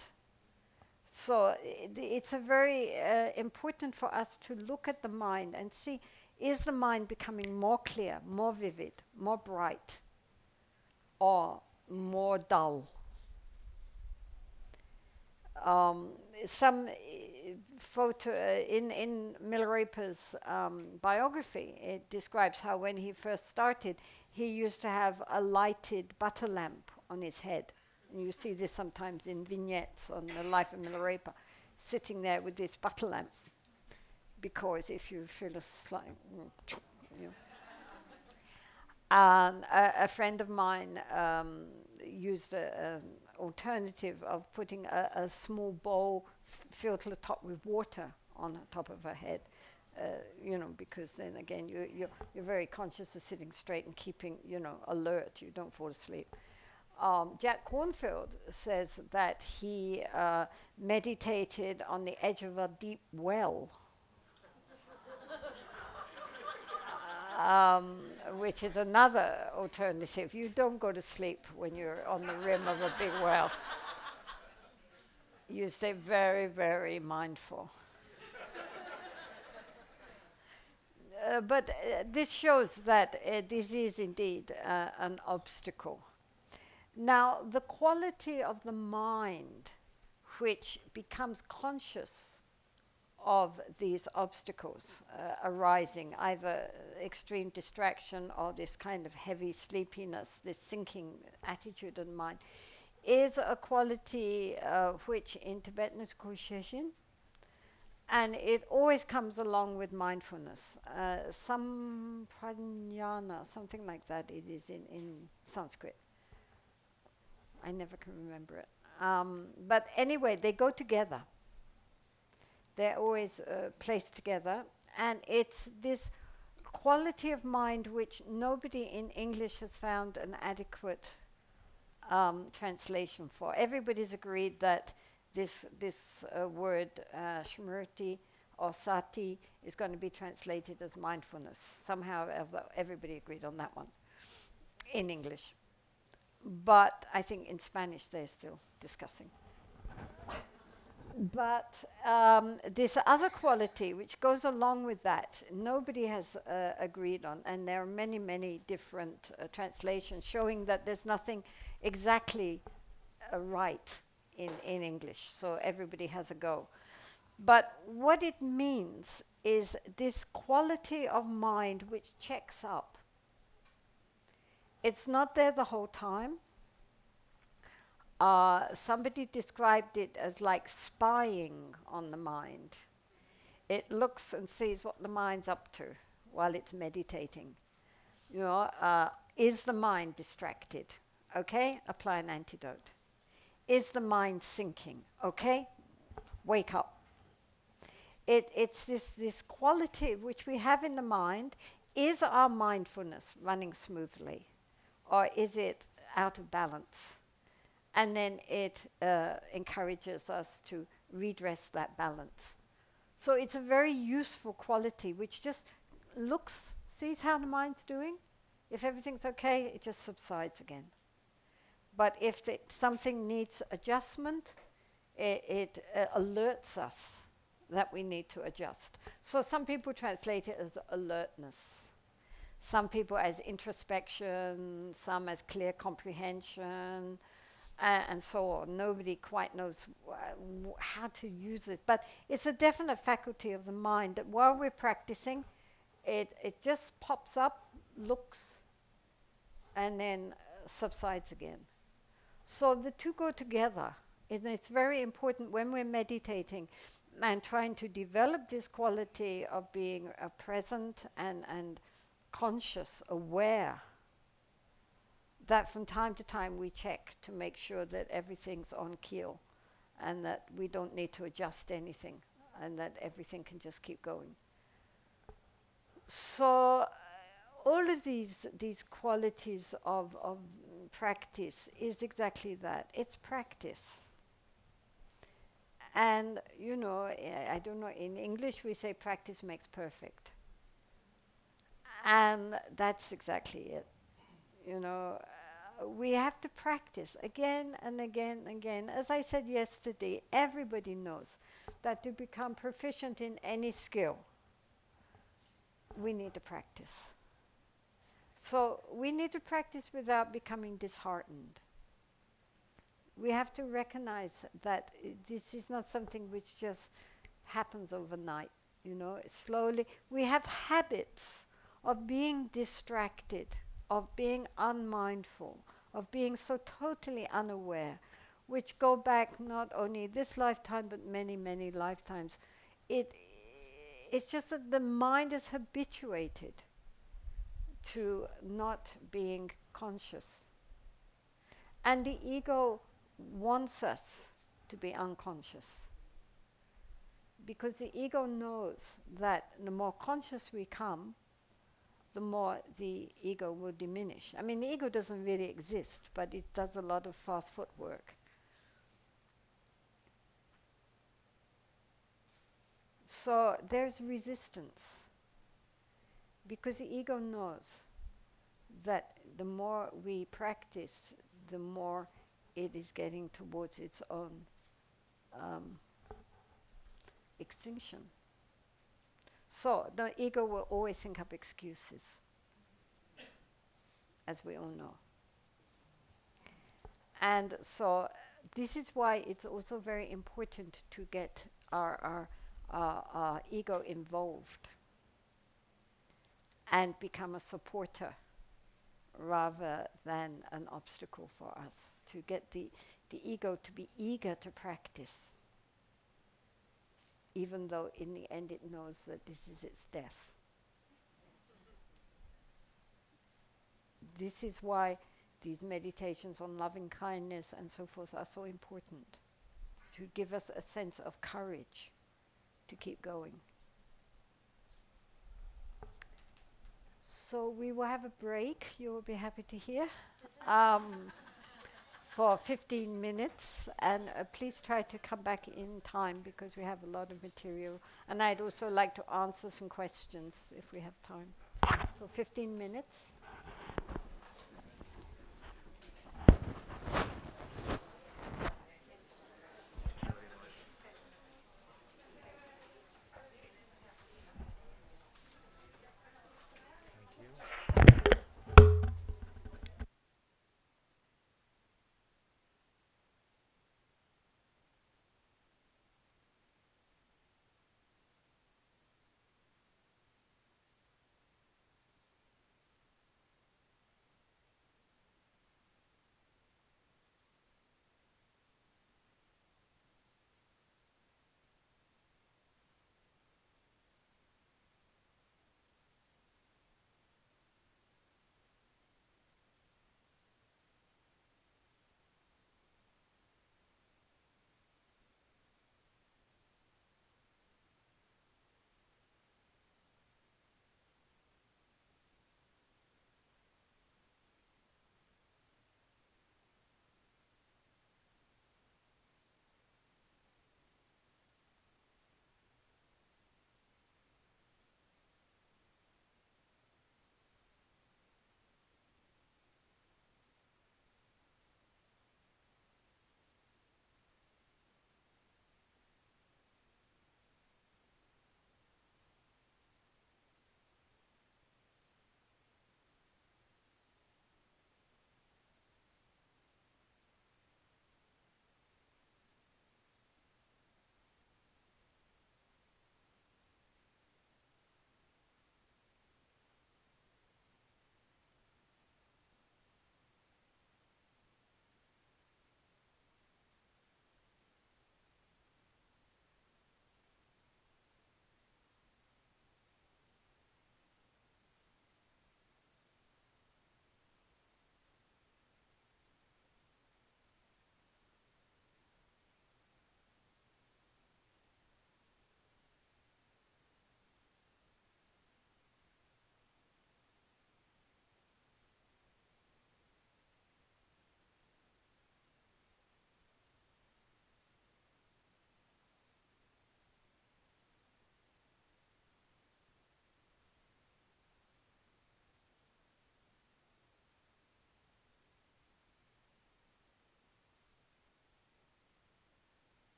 So it's a very important for us to look at the mind and see, is the mind becoming more clear, more vivid, more bright, or more dull? Some photo in Milarepa's biography, it describes how when he first started, he used to have a lighted butter lamp on his head. And you see this sometimes in vignettes on the life of Milarepa, sitting there with this butter lamp, because if you feel a slight, you know. A friend of mine used an alternative of putting a small bowl filled to the top with water on the top of her head, you know, because then again you're very conscious of sitting straight and keeping, you know, alert. You don't fall asleep. Jack Kornfield says that he meditated on the edge of a deep well. Which is another alternative. You don't go to sleep when you're on the rim of a big well. You stay very, very mindful. But this shows that this is indeed an obstacle. Now, the quality of the mind which becomes conscious of these obstacles arising, either extreme distraction or this kind of heavy sleepiness, this sinking attitude of the mind, is a quality which in Tibetan is called Sheshin, and it always comes along with mindfulness. Samprajnana, something like that it is in Sanskrit. I never can remember it. But anyway, they go together. They're always placed together. And it's this quality of mind which nobody in English has found an adequate translation for. Everybody's agreed that this word smriti or sati is going to be translated as mindfulness. Somehow everybody agreed on that one in English. But I think in Spanish they're still discussing. But this other quality which goes along with that, nobody has agreed on, and there are many, many different translations showing that there's nothing exactly right in English, so everybody has a go. But what it means is this quality of mind which checks up. It's not there the whole time. Somebody described it as like spying on the mind. It looks and sees what the mind's up to while it's meditating. You know, is the mind distracted? Okay, apply an antidote. Is the mind sinking? Okay, wake up. It's this quality which we have in the mind. Is our mindfulness running smoothly, or is it out of balance? And then it encourages us to redress that balance. So it's a very useful quality which just looks, sees how the mind's doing. If everything's okay, it just subsides again. But if something needs adjustment, it alerts us that we need to adjust. So some people translate it as alertness. Some people as introspection, some as clear comprehension, and so on. Nobody quite knows how to use it. But it's a definite faculty of the mind that while we're practicing, it just pops up, looks, and then subsides again. So the two go together. And it's very important when we're meditating and trying to develop this quality of being present and conscious, aware, that from time to time we check to make sure that everything's on keel and that we don't need to adjust anything and that everything can just keep going. So all of these qualities of practice is exactly that. It's practice. And, you know, I don't know, in English we say practice makes perfect. And that's exactly it. You know, we have to practice again and again and again. As I said yesterday, everybody knows that to become proficient in any skill, we need to practice. So we need to practice without becoming disheartened. We have to recognize that this is not something which just happens overnight, you know, slowly. We have habits of being distracted, of being unmindful, of being so totally unaware, which go back not only this lifetime but many, many lifetimes. It's just that the mind is habituated to not being conscious. And the ego wants us to be unconscious, because the ego knows that the more conscious we come, the more the ego will diminish. I mean, the ego doesn't really exist, but it does a lot of fast footwork. So there's resistance, because the ego knows that the more we practice, the more it is getting towards its own extinction. So the ego will always think up excuses, as we all know. And so this is why it's also very important to get our ego involved and become a supporter rather than an obstacle for us, to get the ego to be eager to practice, even though in the end it knows that this is its death. This is why these meditations on loving kindness and so forth are so important, to give us a sense of courage to keep going. So we will have a break, you will be happy to hear, for 15 minutes. And please try to come back in time because we have a lot of material. And I'd also like to answer some questions if we have time. So 15 minutes.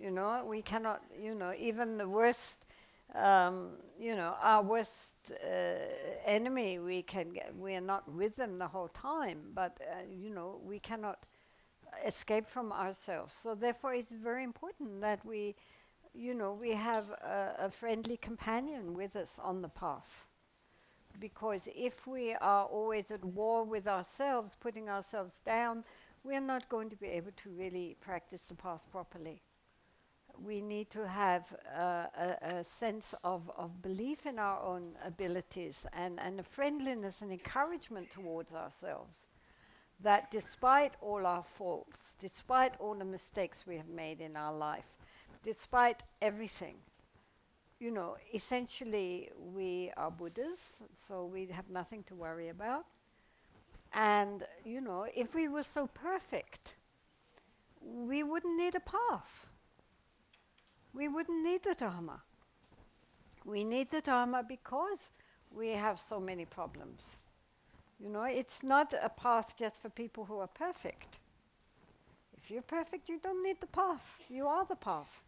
You know, we cannot, you know, even the worst, you know, our worst enemy, we are not with them the whole time, but, you know, we cannot escape from ourselves. So therefore it's very important that we, you know, we have a friendly companion with us on the path. Because if we are always at war with ourselves, putting ourselves down, we are not going to be able to really practice the path properly. We need to have a sense of belief in our own abilities and a friendliness and encouragement towards ourselves. That despite all our faults, despite all the mistakes we have made in our life, despite everything, you know, essentially we are Buddhas, so we have nothing to worry about. And, you know, if we were so perfect, we wouldn't need a path. We wouldn't need the Dharma. We need the Dharma because we have so many problems. You know, it's not a path just for people who are perfect. If you're perfect, you don't need the path. You are the path.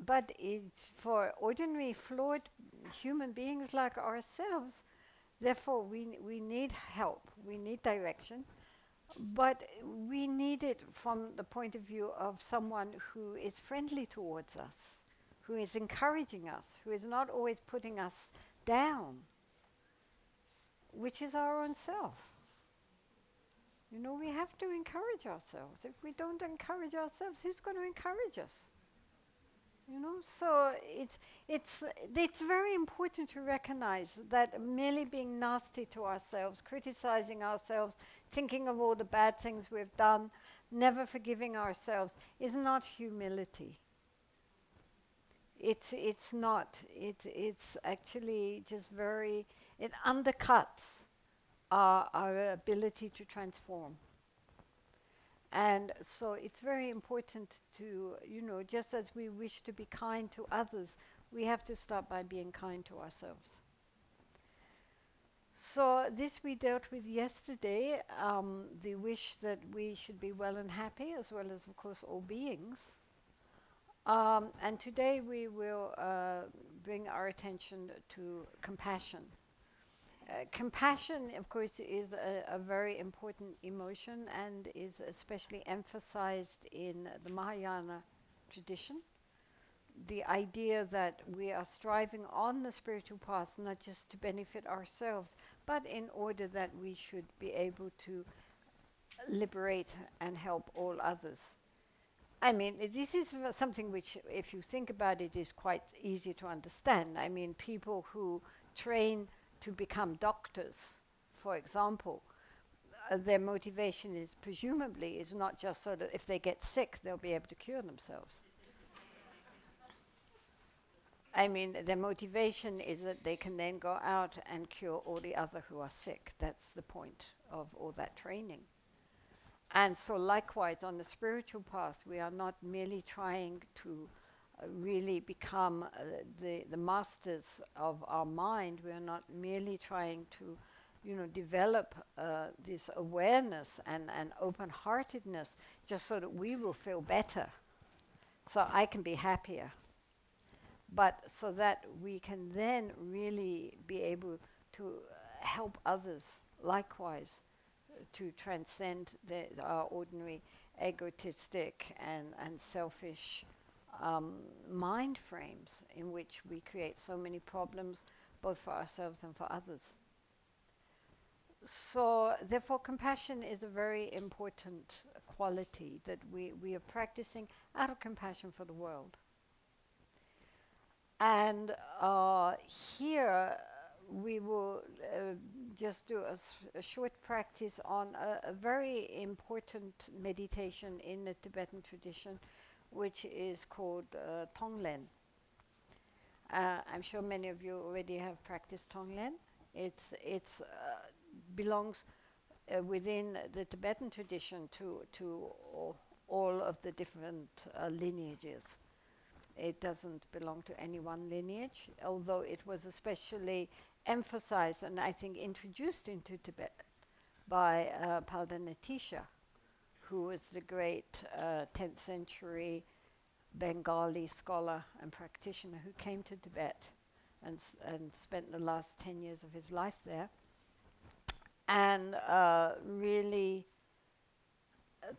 But it's for ordinary, flawed human beings like ourselves, therefore we need help, we need direction, but we need it from the point of view of someone who is friendly towards us, who is encouraging us, who is not always putting us down, which is our own self. You know, we have to encourage ourselves. If we don't encourage ourselves, who's going to encourage us? You know, so it's very important to recognize that merely being nasty to ourselves, criticizing ourselves, thinking of all the bad things we've done, never forgiving ourselves, is not humility. It's not. It's actually just very. It undercuts our ability to transform. And so it's very important to, you know, just as we wish to be kind to others, we have to start by being kind to ourselves. So this we dealt with yesterday, the wish that we should be well and happy, as well as, of course, all beings. And today we will bring our attention to compassion. Compassion, of course, is a very important emotion and is especially emphasized in the Mahayana tradition. The idea that we are striving on the spiritual path not just to benefit ourselves, but in order that we should be able to liberate and help all others. I mean, this is something which, if you think about it, is quite easy to understand. I mean, people who train to become doctors, for example, their motivation is presumably is not just so that if they get sick, they'll be able to cure themselves. I mean, their motivation is that they can then go out and cure all the other who are sick. That's the point of all that training. And so likewise, on the spiritual path, we are not merely trying to really become the masters of our mind. We are not merely trying to, you know, develop this awareness and open-heartedness just so that we will feel better, so I can be happier. But so that we can then really be able to help others likewise to transcend our ordinary egotistic and selfish mind frames in which we create so many problems both for ourselves and for others. So therefore compassion is a very important quality that we are practicing out of compassion for the world. And here we will just do a short practice on a very important meditation in the Tibetan tradition, which is called Tonglen. I'm sure many of you already have practiced Tonglen. It's belongs within the Tibetan tradition to all of the different lineages. It doesn't belong to any one lineage, although it was especially emphasized and I think introduced into Tibet by Palmo, who was the great 10th century Bengali scholar and practitioner who came to Tibet and spent the last 10 years of his life there, and really,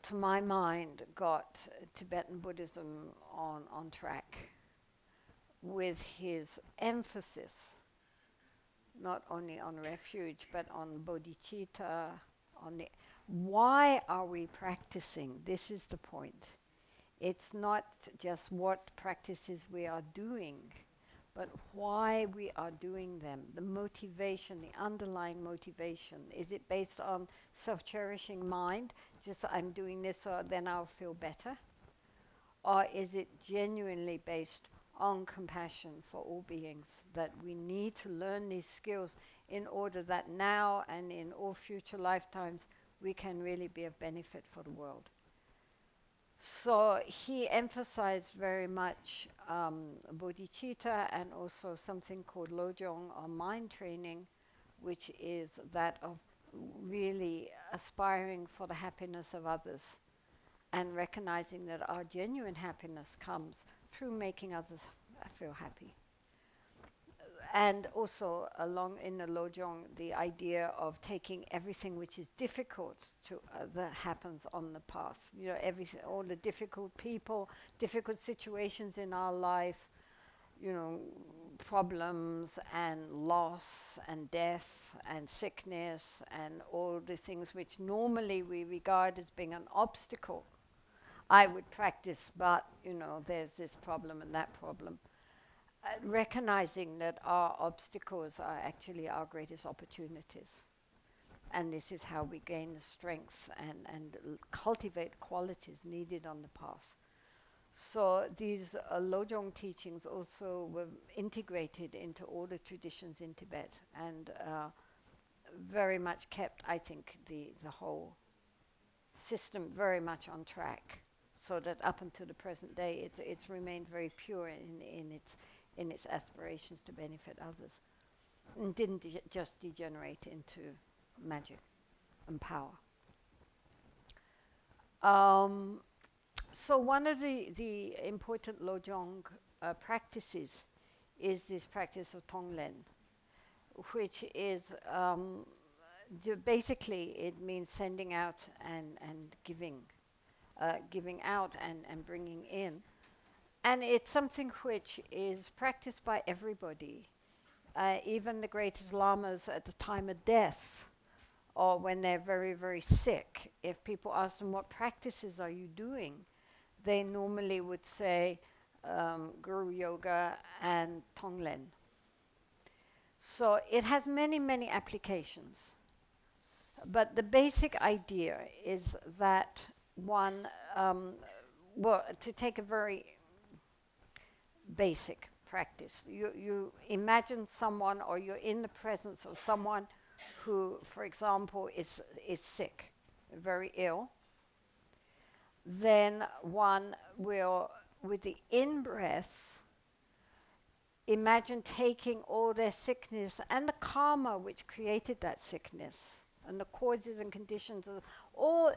to my mind, got Tibetan Buddhism on track with his emphasis not only on refuge but on bodhicitta, on the why are we practicing? This is the point. It's not just what practices we are doing, but why we are doing them. The motivation, the underlying motivation. Is it based on self-cherishing mind? Just I'm doing this so then I'll feel better? Or is it genuinely based on compassion for all beings, that we need to learn these skills in order that now and in all future lifetimes we can really be of benefit for the world? So he emphasized very much bodhicitta and also something called lojong, or mind training, which is that of really aspiring for the happiness of others and recognizing that our genuine happiness comes through making others feel happy. And also along in the lojong, the idea of taking everything which is difficult to that happens on the path. You know, everything, all the difficult people, difficult situations in our life, you know, problems and loss and death and sickness and all the things which normally we regard as being an obstacle. I would practice, but, you know, there's this problem and that problem. Recognizing that our obstacles are actually our greatest opportunities. And this is how we gain the strength and cultivate qualities needed on the path. So these lojong teachings also were integrated into all the traditions in Tibet, and very much kept, I think, the whole system very much on track, so that up until the present day it's remained very pure in its aspirations to benefit others, and didn't just degenerate into magic and power. So one of the important lojong practices is this practice of tonglen, which is basically it means sending out and giving, giving out and bringing in. And it's something which is practiced by everybody, even the greatest lamas at the time of death, or when they're very, very sick. If people ask them, what practices are you doing? They normally would say Guru Yoga and Tonglen. So it has many, many applications. But the basic idea is that one, well, to take a very basic practice. You imagine someone, or you're in the presence of someone who, for example, is sick, very ill. Then one will, with the in-breath, imagine taking all their sickness and the karma which created that sickness, and the causes and conditions of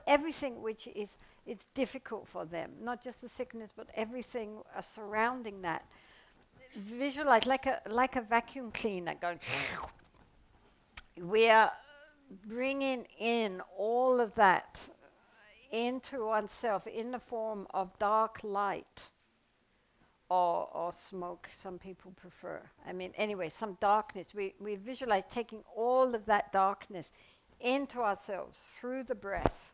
everything which is it's difficult for them, not just the sickness, but everything surrounding that. Visualize like a vacuum cleaner going. We are bringing in all of that into oneself in the form of dark light or smoke, some people prefer. I mean, anyway, some darkness. We visualize taking all of that darkness into ourselves through the breath,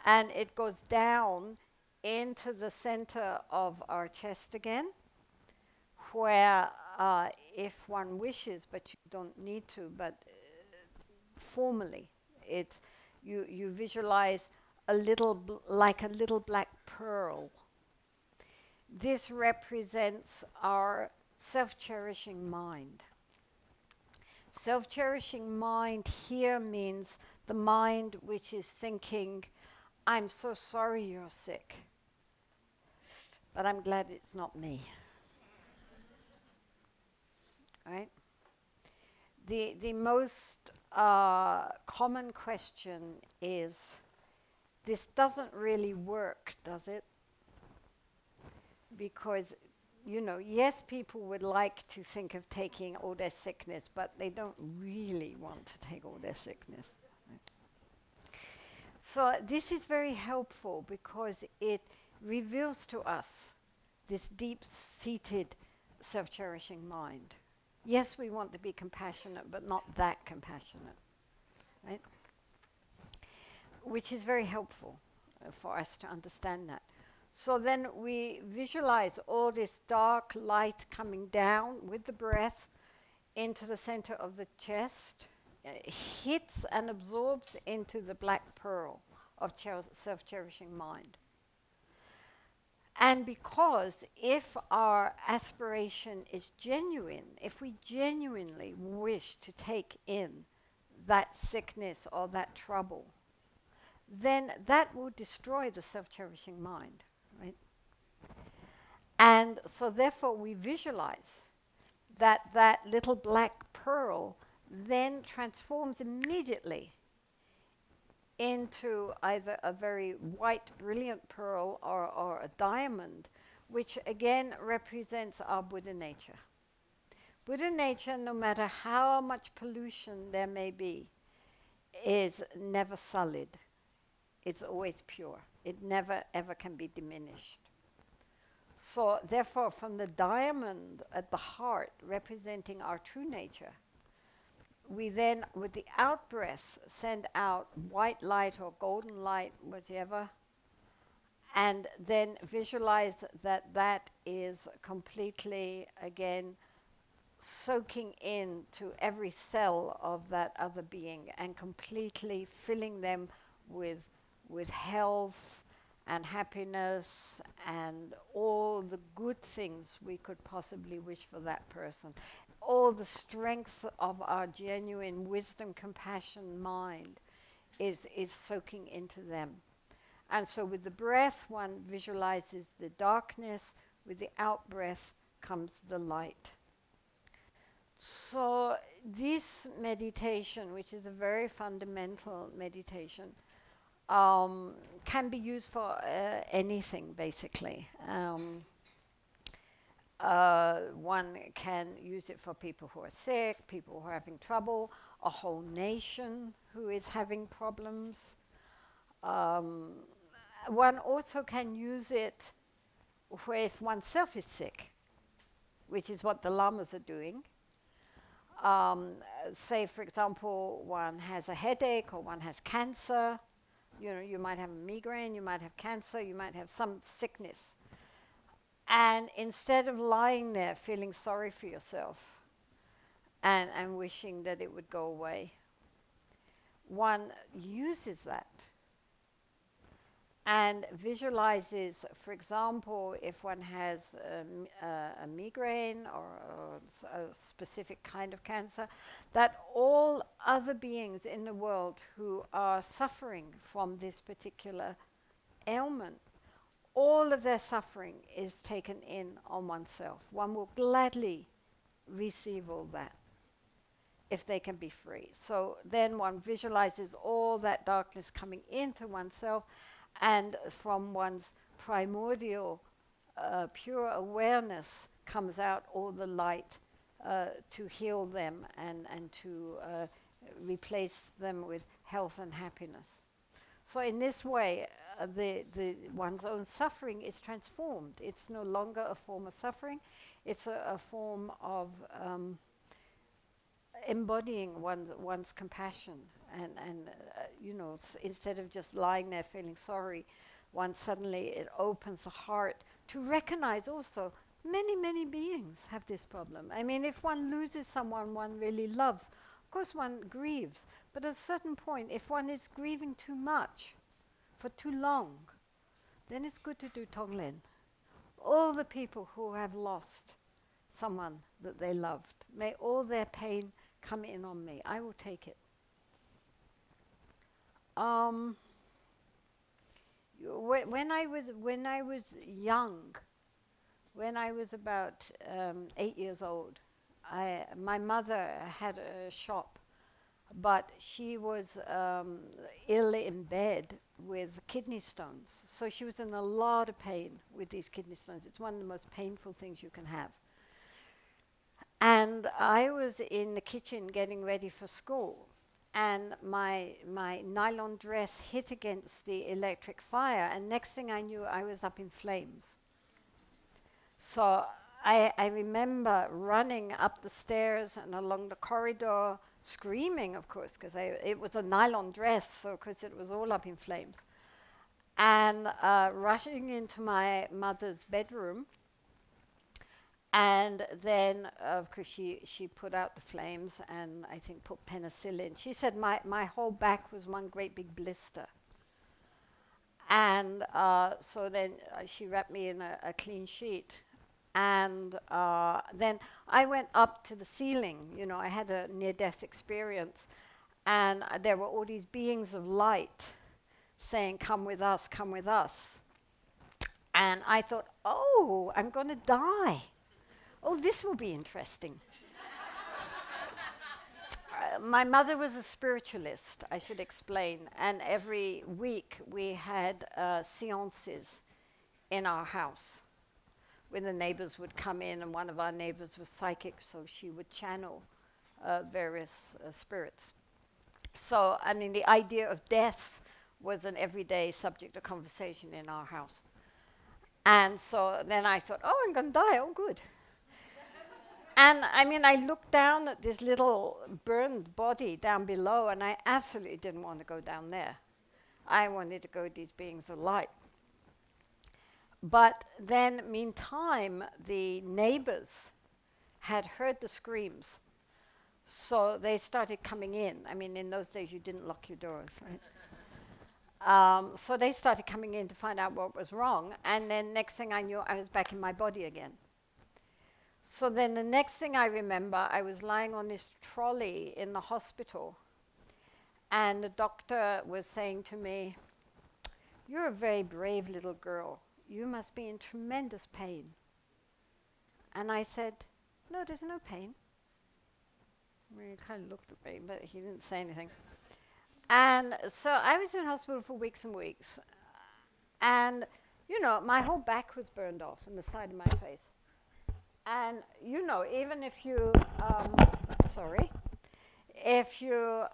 and it goes down into the center of our chest again, where if one wishes, but you don't need to, but formally, it's you visualize a little like a little black pearl. This represents our self-cherishing mind. Self-cherishing mind here means the mind which is thinking, I'm so sorry you're sick, but I'm glad it's not me. Right? The most common question is, this doesn't really work, does it? because, you know, yes, people would like to think of taking all their sickness, but they don't really want to take all their sickness. So this is very helpful because it reveals to us this deep-seated self-cherishing mind. Yes, we want to be compassionate, but not that compassionate, right? Which is very helpful for us to understand that. So then we visualize all this dark light coming down with the breath into the center of the chest, hits and absorbs into the black pearl of self-cherishing mind. And because if our aspiration is genuine, if we genuinely wish to take in that sickness or that trouble, then that will destroy the self-cherishing mind, right? And so therefore we visualize that that little black pearl then transforms immediately into either a very white, brilliant pearl or a diamond, which again represents our Buddha nature. Buddha nature, no matter how much pollution there may be, is never sullied. It's always pure. It never ever can be diminished. So therefore, from the diamond at the heart, representing our true nature, we then, with the out-breath, send out white light or golden light, whatever, and then visualize that that is completely, again, soaking into every cell of that other being and completely filling them with health and happiness and all the good things we could possibly wish for that person. All the strength of our genuine wisdom, compassion, mind is soaking into them. And so with the breath, one visualizes the darkness. With the out-breath comes the light. So this meditation, which is a very fundamental meditation, can be used for anything, basically. One can use it for people who are sick, people who are having trouble, a whole nation who is having problems. One also can use it if oneself is sick, which is what the lamas are doing. Say, for example, one has a headache or one has cancer. You know, you might have a migraine, you might have cancer, you might have some sickness. And instead of lying there feeling sorry for yourself and wishing that it would go away, one uses that and visualizes, for example, if one has a migraine or a specific kind of cancer, that all other beings in the world who are suffering from this particular ailment, all of their suffering is taken in on oneself. One will gladly receive all that if they can be free. So then one visualizes all that darkness coming into oneself, and from one's primordial pure awareness comes out all the light to heal them and to replace them with health and happiness. So in this way, one's own suffering is transformed. It's no longer a form of suffering. It's a form of embodying one's compassion. And you know, instead of just lying there feeling sorry, it opens the heart to recognize also many, many beings have this problem. I mean, if one loses someone one really loves, of course one grieves. But at a certain point, if one is grieving too much, for too long, then it's good to do Tonglen. All the people who have lost someone that they loved, may all their pain come in on me. I will take it. When I was young, when I was about 8 years old, my mother had a shop, but she was ill in bed with kidney stones. So she was in a lot of pain with these kidney stones. It's one of the most painful things you can have. And I was in the kitchen getting ready for school, and my nylon dress hit against the electric fire, and next thing I knew, I was up in flames. So I remember running up the stairs and along the corridor, screaming, of course, because it was a nylon dress, so of course it was all up in flames, and rushing into my mother's bedroom. And then, of course, she put out the flames and I think put penicillin. She said my whole back was one great big blister. And so then she wrapped me in a clean sheet. And then I went up to the ceiling. You know, I had a near-death experience. And there were all these beings of light saying, "Come with us, come with us." And I thought, oh, I'm going to die. Oh, this will be interesting. My mother was a spiritualist, I should explain, and every week we had seances in our house when the neighbors would come in, and one of our neighbors was psychic, so she would channel various spirits. So, I mean, the idea of death was an everyday subject of conversation in our house. And so then I thought, oh, I'm going to die, oh, good. And I mean, I looked down at this little burned body down below, and I absolutely didn't want to go down there. I wanted to go with these beings of light. But then, meantime, the neighbors had heard the screams, so they started coming in. I mean, in those days, you didn't lock your doors, right? So they started coming in to find out what was wrong, and then next thing I knew, I was back in my body again. So then the next thing I remember, I was lying on this trolley in the hospital, and the doctor was saying to me, "You're a very brave little girl. You must be in tremendous pain." And I said, "No, there's no pain." I mean, he kind of looked at me, but he didn't say anything. And so I was in hospital for weeks and weeks. And, you know, my whole back was burned off and the side of my face. And, you know, even if you, if you,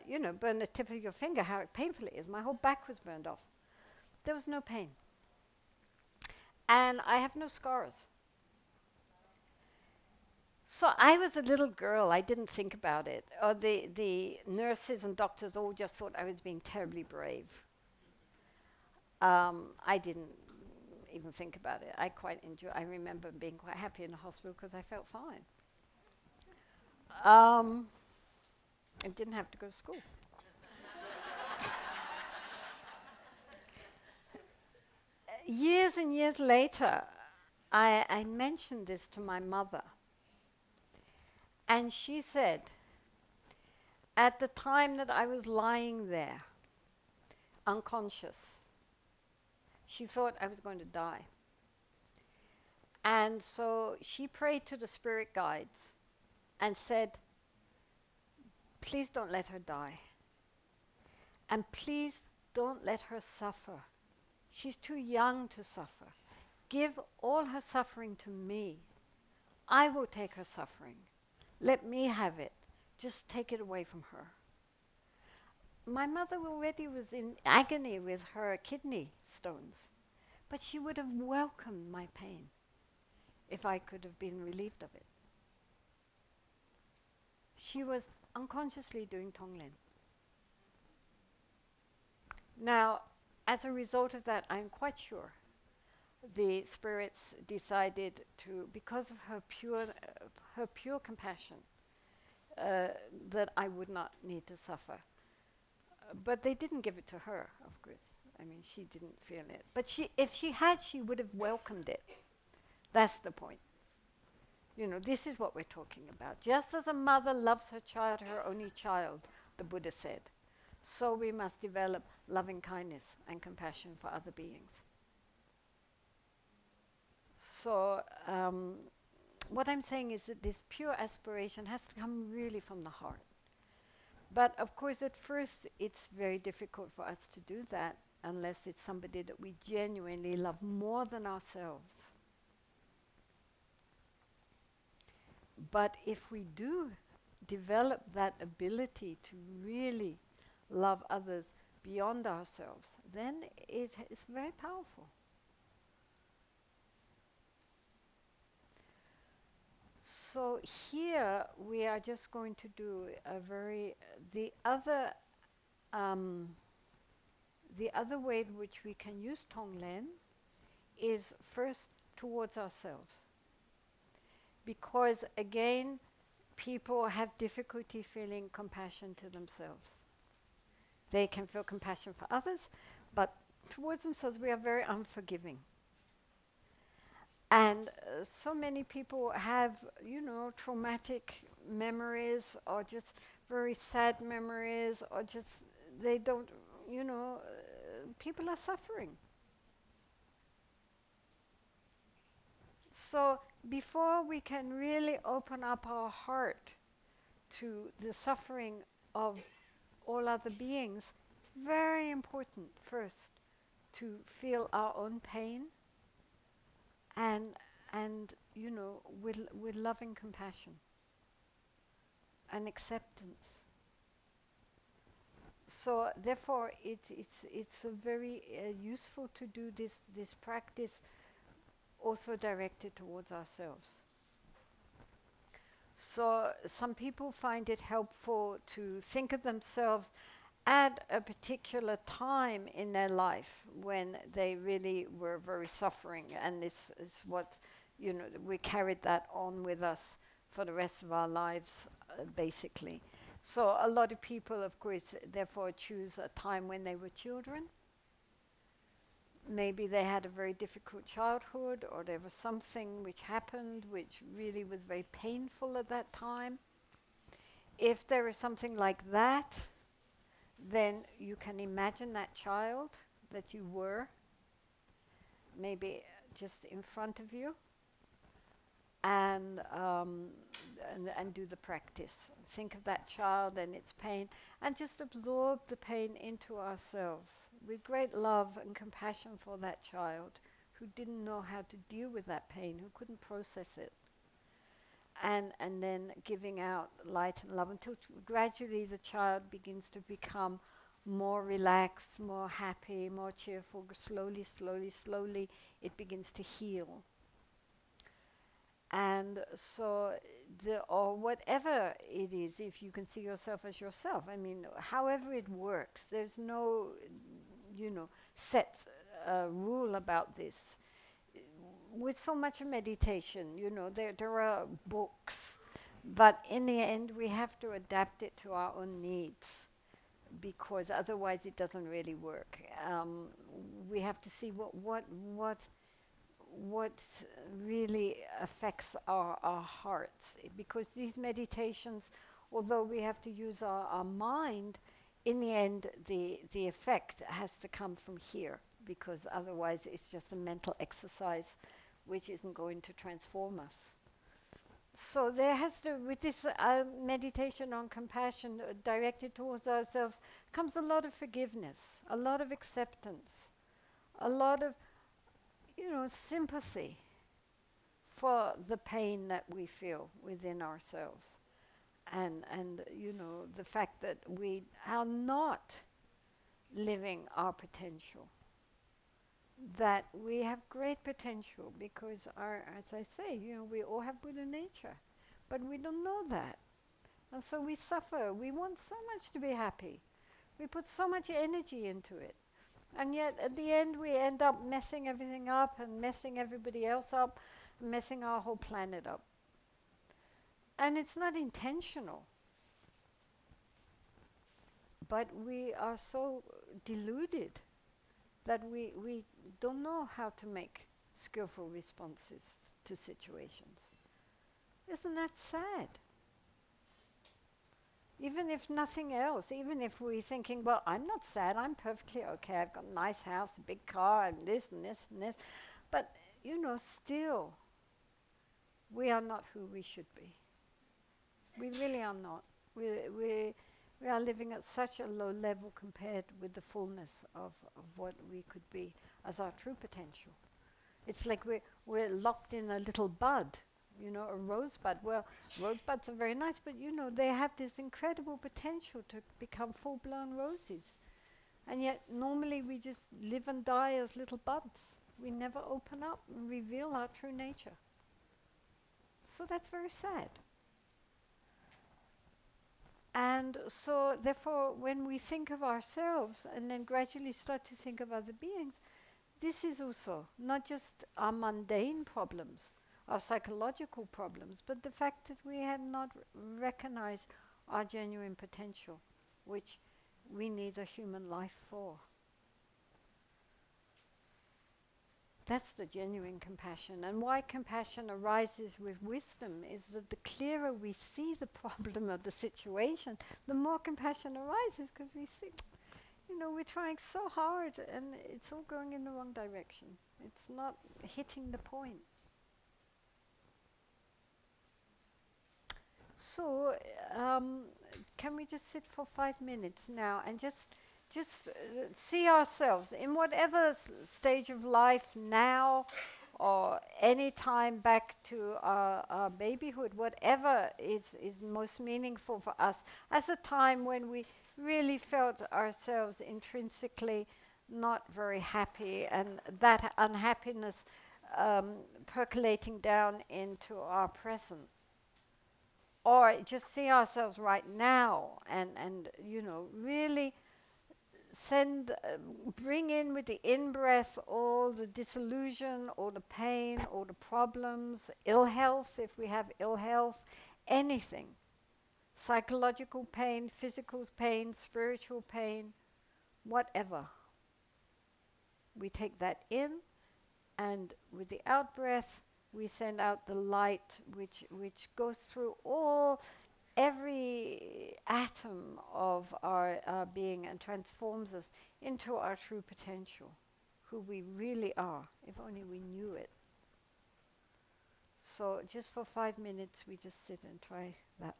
you know, burn the tip of your finger, how painful it is, my whole back was burned off. There was no pain. And I have no scars. So I was a little girl, I didn't think about it. The nurses and doctors all just thought I was being terribly brave. I didn't even think about it. I remember being quite happy in the hospital because I felt fine. I didn't have to go to school. Years and years later, I mentioned this to my mother. And she said, at the time that I was lying there, unconscious, she thought I was going to die. And so she prayed to the spirit guides and said, "Please don't let her die. And please don't let her suffer. She's too young to suffer. Give all her suffering to me. I will take her suffering. Let me have it. Just take it away from her." My mother already was in agony with her kidney stones, but she would have welcomed my pain if I could have been relieved of it. She was unconsciously doing Tonglen. Now, as a result of that, I'm quite sure the spirits decided to, because of her pure compassion, that I would not need to suffer. But they didn't give it to her, of course. I mean, she didn't feel it. But if she had, she would have welcomed it. That's the point. You know, this is what we're talking about. Just as a mother loves her child, her only child, the Buddha said, so we must develop loving kindness and compassion for other beings. So what I'm saying is that this pure aspiration has to come really from the heart. But of course, at first, it's very difficult for us to do that unless it's somebody that we genuinely love more than ourselves. But if we do develop that ability to really love others beyond ourselves, then it is very powerful. So here we are just going to do the other way in which we can use Tonglen is first towards ourselves. Because again, people have difficulty feeling compassion to themselves. They can feel compassion for others, but towards themselves we are very unforgiving. And so many people have, traumatic memories, or just very sad memories, or just they don't, people are suffering. So before we can really open up our heart to the suffering of all other beings, it's very important first to feel our own pain and with loving compassion and acceptance. So therefore it's a very useful to do this practice also directed towards ourselves. So some people find it helpful to think of themselves at a particular time in their life when they really were very suffering, and this is what, we carried that on with us for the rest of our lives, basically. So a lot of people, of course, therefore choose a time when they were children. Maybe they had a very difficult childhood, or there was something which happened which really was very painful at that time. If there is something like that, then you can imagine that child that you were, maybe just in front of you, and do the practice. Think of that child and its pain, and just absorb the pain into ourselves with great love and compassion for that child who didn't know how to deal with that pain, who couldn't process it. And then giving out light and love until gradually the child begins to become more relaxed, more happy, more cheerful. Slowly it begins to heal. And so, or whatever it is, if you can see yourself as yourself, I mean, however it works, there's no, set rule about this. With so much meditation, there are books, but in the end we have to adapt it to our own needs, because otherwise it doesn't really work. We have to see what really affects our hearts, because these meditations, although we have to use our mind, in the end the effect has to come from here, because otherwise it's just a mental exercise which isn't going to transform us. So there has to, with this meditation on compassion directed towards ourselves, comes a lot of forgiveness, a lot of acceptance, a lot of sympathy for the pain that we feel within ourselves, and the fact that we are not living our potential, that we have great potential, because as I say, we all have Buddha nature, but we don't know that, and so we suffer. We want so much to be happy. We put so much energy into it. And yet, at the end, we end up messing everything up and messing everybody else up, messing our whole planet up. And it's not intentional. But we are so deluded that we don't know how to make skillful responses to situations. Isn't that sad? Even if nothing else, even if we're thinking, well, I'm not sad, I'm perfectly okay, I've got a nice house, a big car, and this and this and this. But, still, we are not who we should be. We really are not. We're We are living at such a low level compared with the fullness of what we could be as our true potential. It's like we're locked in a little bud, you know, a rosebud. Well, rosebuds are very nice, but you know, they have this incredible potential to become full-blown roses. And yet, normally we just live and die as little buds. We never open up and reveal our true nature. So that's very sad. And so, therefore, when we think of ourselves and then gradually start to think of other beings, this is also not just our mundane problems, our psychological problems, but the fact that we have not recognized our genuine potential, which we need a human life for. That's the genuine compassion. And why compassion arises with wisdom is that the clearer we see the problem of the situation, the more compassion arises, because we see, you know, we're trying so hard and it's all going in the wrong direction. It's not hitting the point. So, can we just sit for 5 minutes now and just see ourselves in whatever stage of life now or any time back to our babyhood, whatever is most meaningful for us, as a time when we really felt ourselves intrinsically not very happy, and that unhappiness percolating down into our present. Or just see ourselves right now and you know, really bring in with the in-breath all the disillusion, all the pain, all the problems, ill health, if we have ill health, anything. Psychological pain, physical pain, spiritual pain, whatever. We take that in, and with the out-breath, we send out the light which goes through every atom of our being and transforms us into our true potential, who we really are, if only we knew it. So just for 5 minutes, we just sit and try that.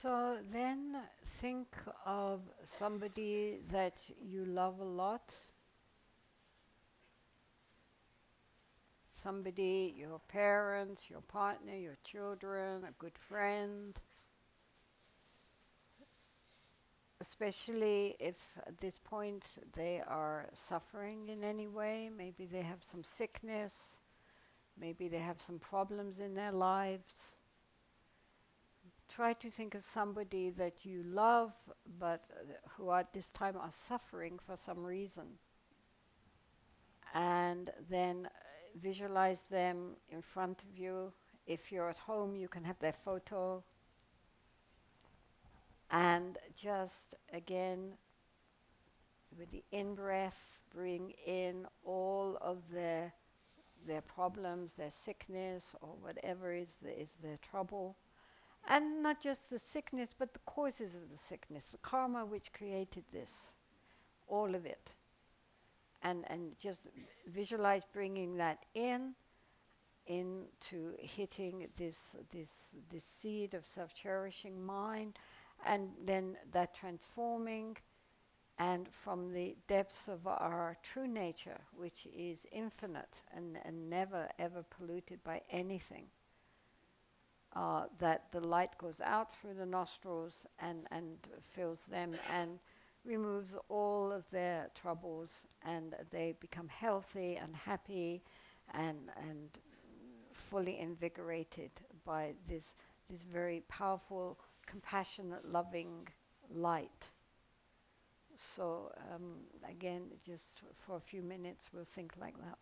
So then think of somebody that you love a lot, somebody, your parents, your partner, your children, a good friend, especially if at this point they are suffering in any way. Maybe they have some sickness, maybe they have some problems in their lives. Try to think of somebody that you love, but who at this time are suffering for some reason. And then visualize them in front of you. If you're at home, you can have their photo. And just again, with the in-breath, bring in all of their problems, their sickness, or whatever is their trouble. And not just the sickness, but the causes of the sickness, the karma which created this, all of it. And just visualize bringing that into hitting this seed of self-cherishing mind, and then that transforming, and from the depths of our true nature, which is infinite and never ever polluted by anything, that the light goes out through the nostrils and fills them and removes all of their troubles, and they become healthy and happy and fully invigorated by this very powerful, compassionate, loving light. So again, just for a few minutes, we'll think like that.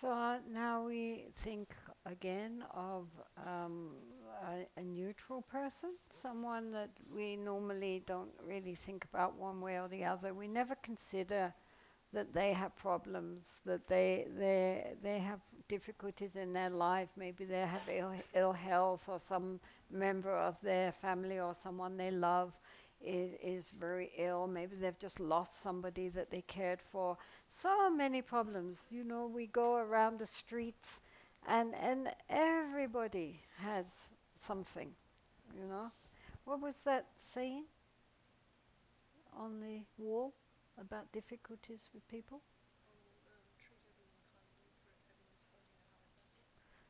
So now we think again of a neutral person, someone that we normally don't really think about one way or the other. We never consider that they have problems, that they have difficulties in their life. Maybe they have ill health, or some member of their family or someone they love is very ill. Maybe they've just lost somebody that they cared for. So many problems. You know, we go around the streets and everybody has something, you know. What was that saying on the wall about difficulties with people?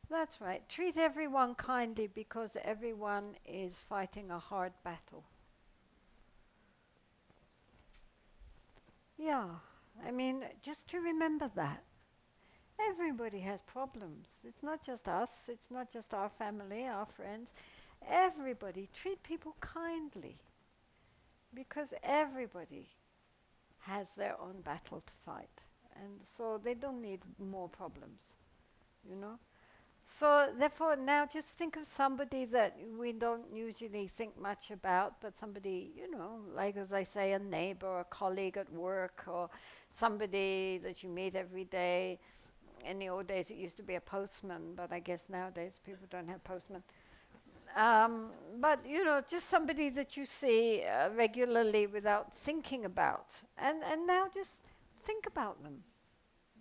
That's right. Treat everyone kindly because everyone is fighting a hard battle. Yeah, I mean, just to remember that. Everybody has problems. It's not just us, it's not just our family, our friends. Everybody, treat people kindly because everybody has their own battle to fight. And so they don't need more problems, you know? So therefore now just think of somebody that we don't usually think much about, but somebody, you know, like as I say, a neighbor, or a colleague at work, or somebody that you meet every day. In the old days it used to be a postman, but I guess nowadays people don't have postmen. But you know, just somebody that you see regularly without thinking about. And now just think about them.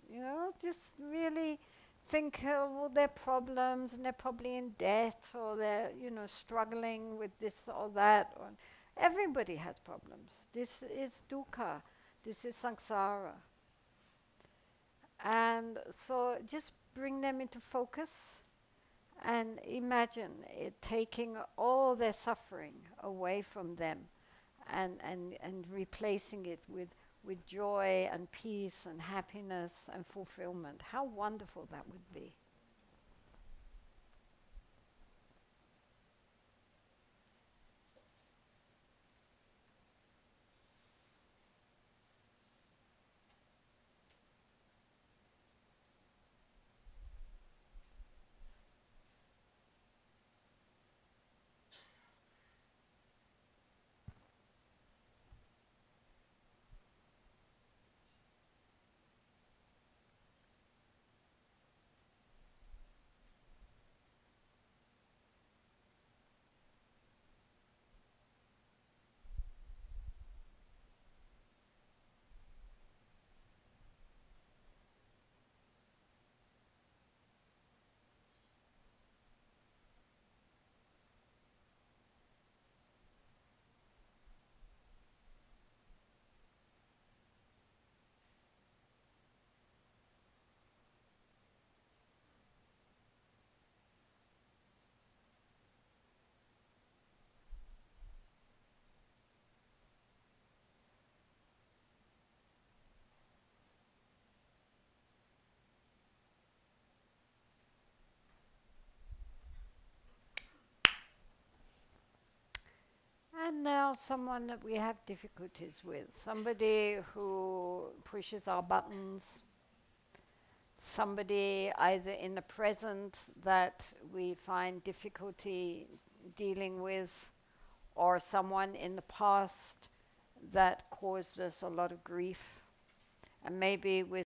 You know, just really think all their problems, and they're probably in debt, or they're, you know, struggling with this or that. Or everybody has problems. This is dukkha. This is samsara. And so just bring them into focus and imagine it taking all their suffering away from them, and replacing it with joy and peace and happiness and fulfillment. How wonderful that would be. And now someone that we have difficulties with, somebody who pushes our buttons, somebody either in the present that we find difficulty dealing with, or someone in the past that caused us a lot of grief. And maybe with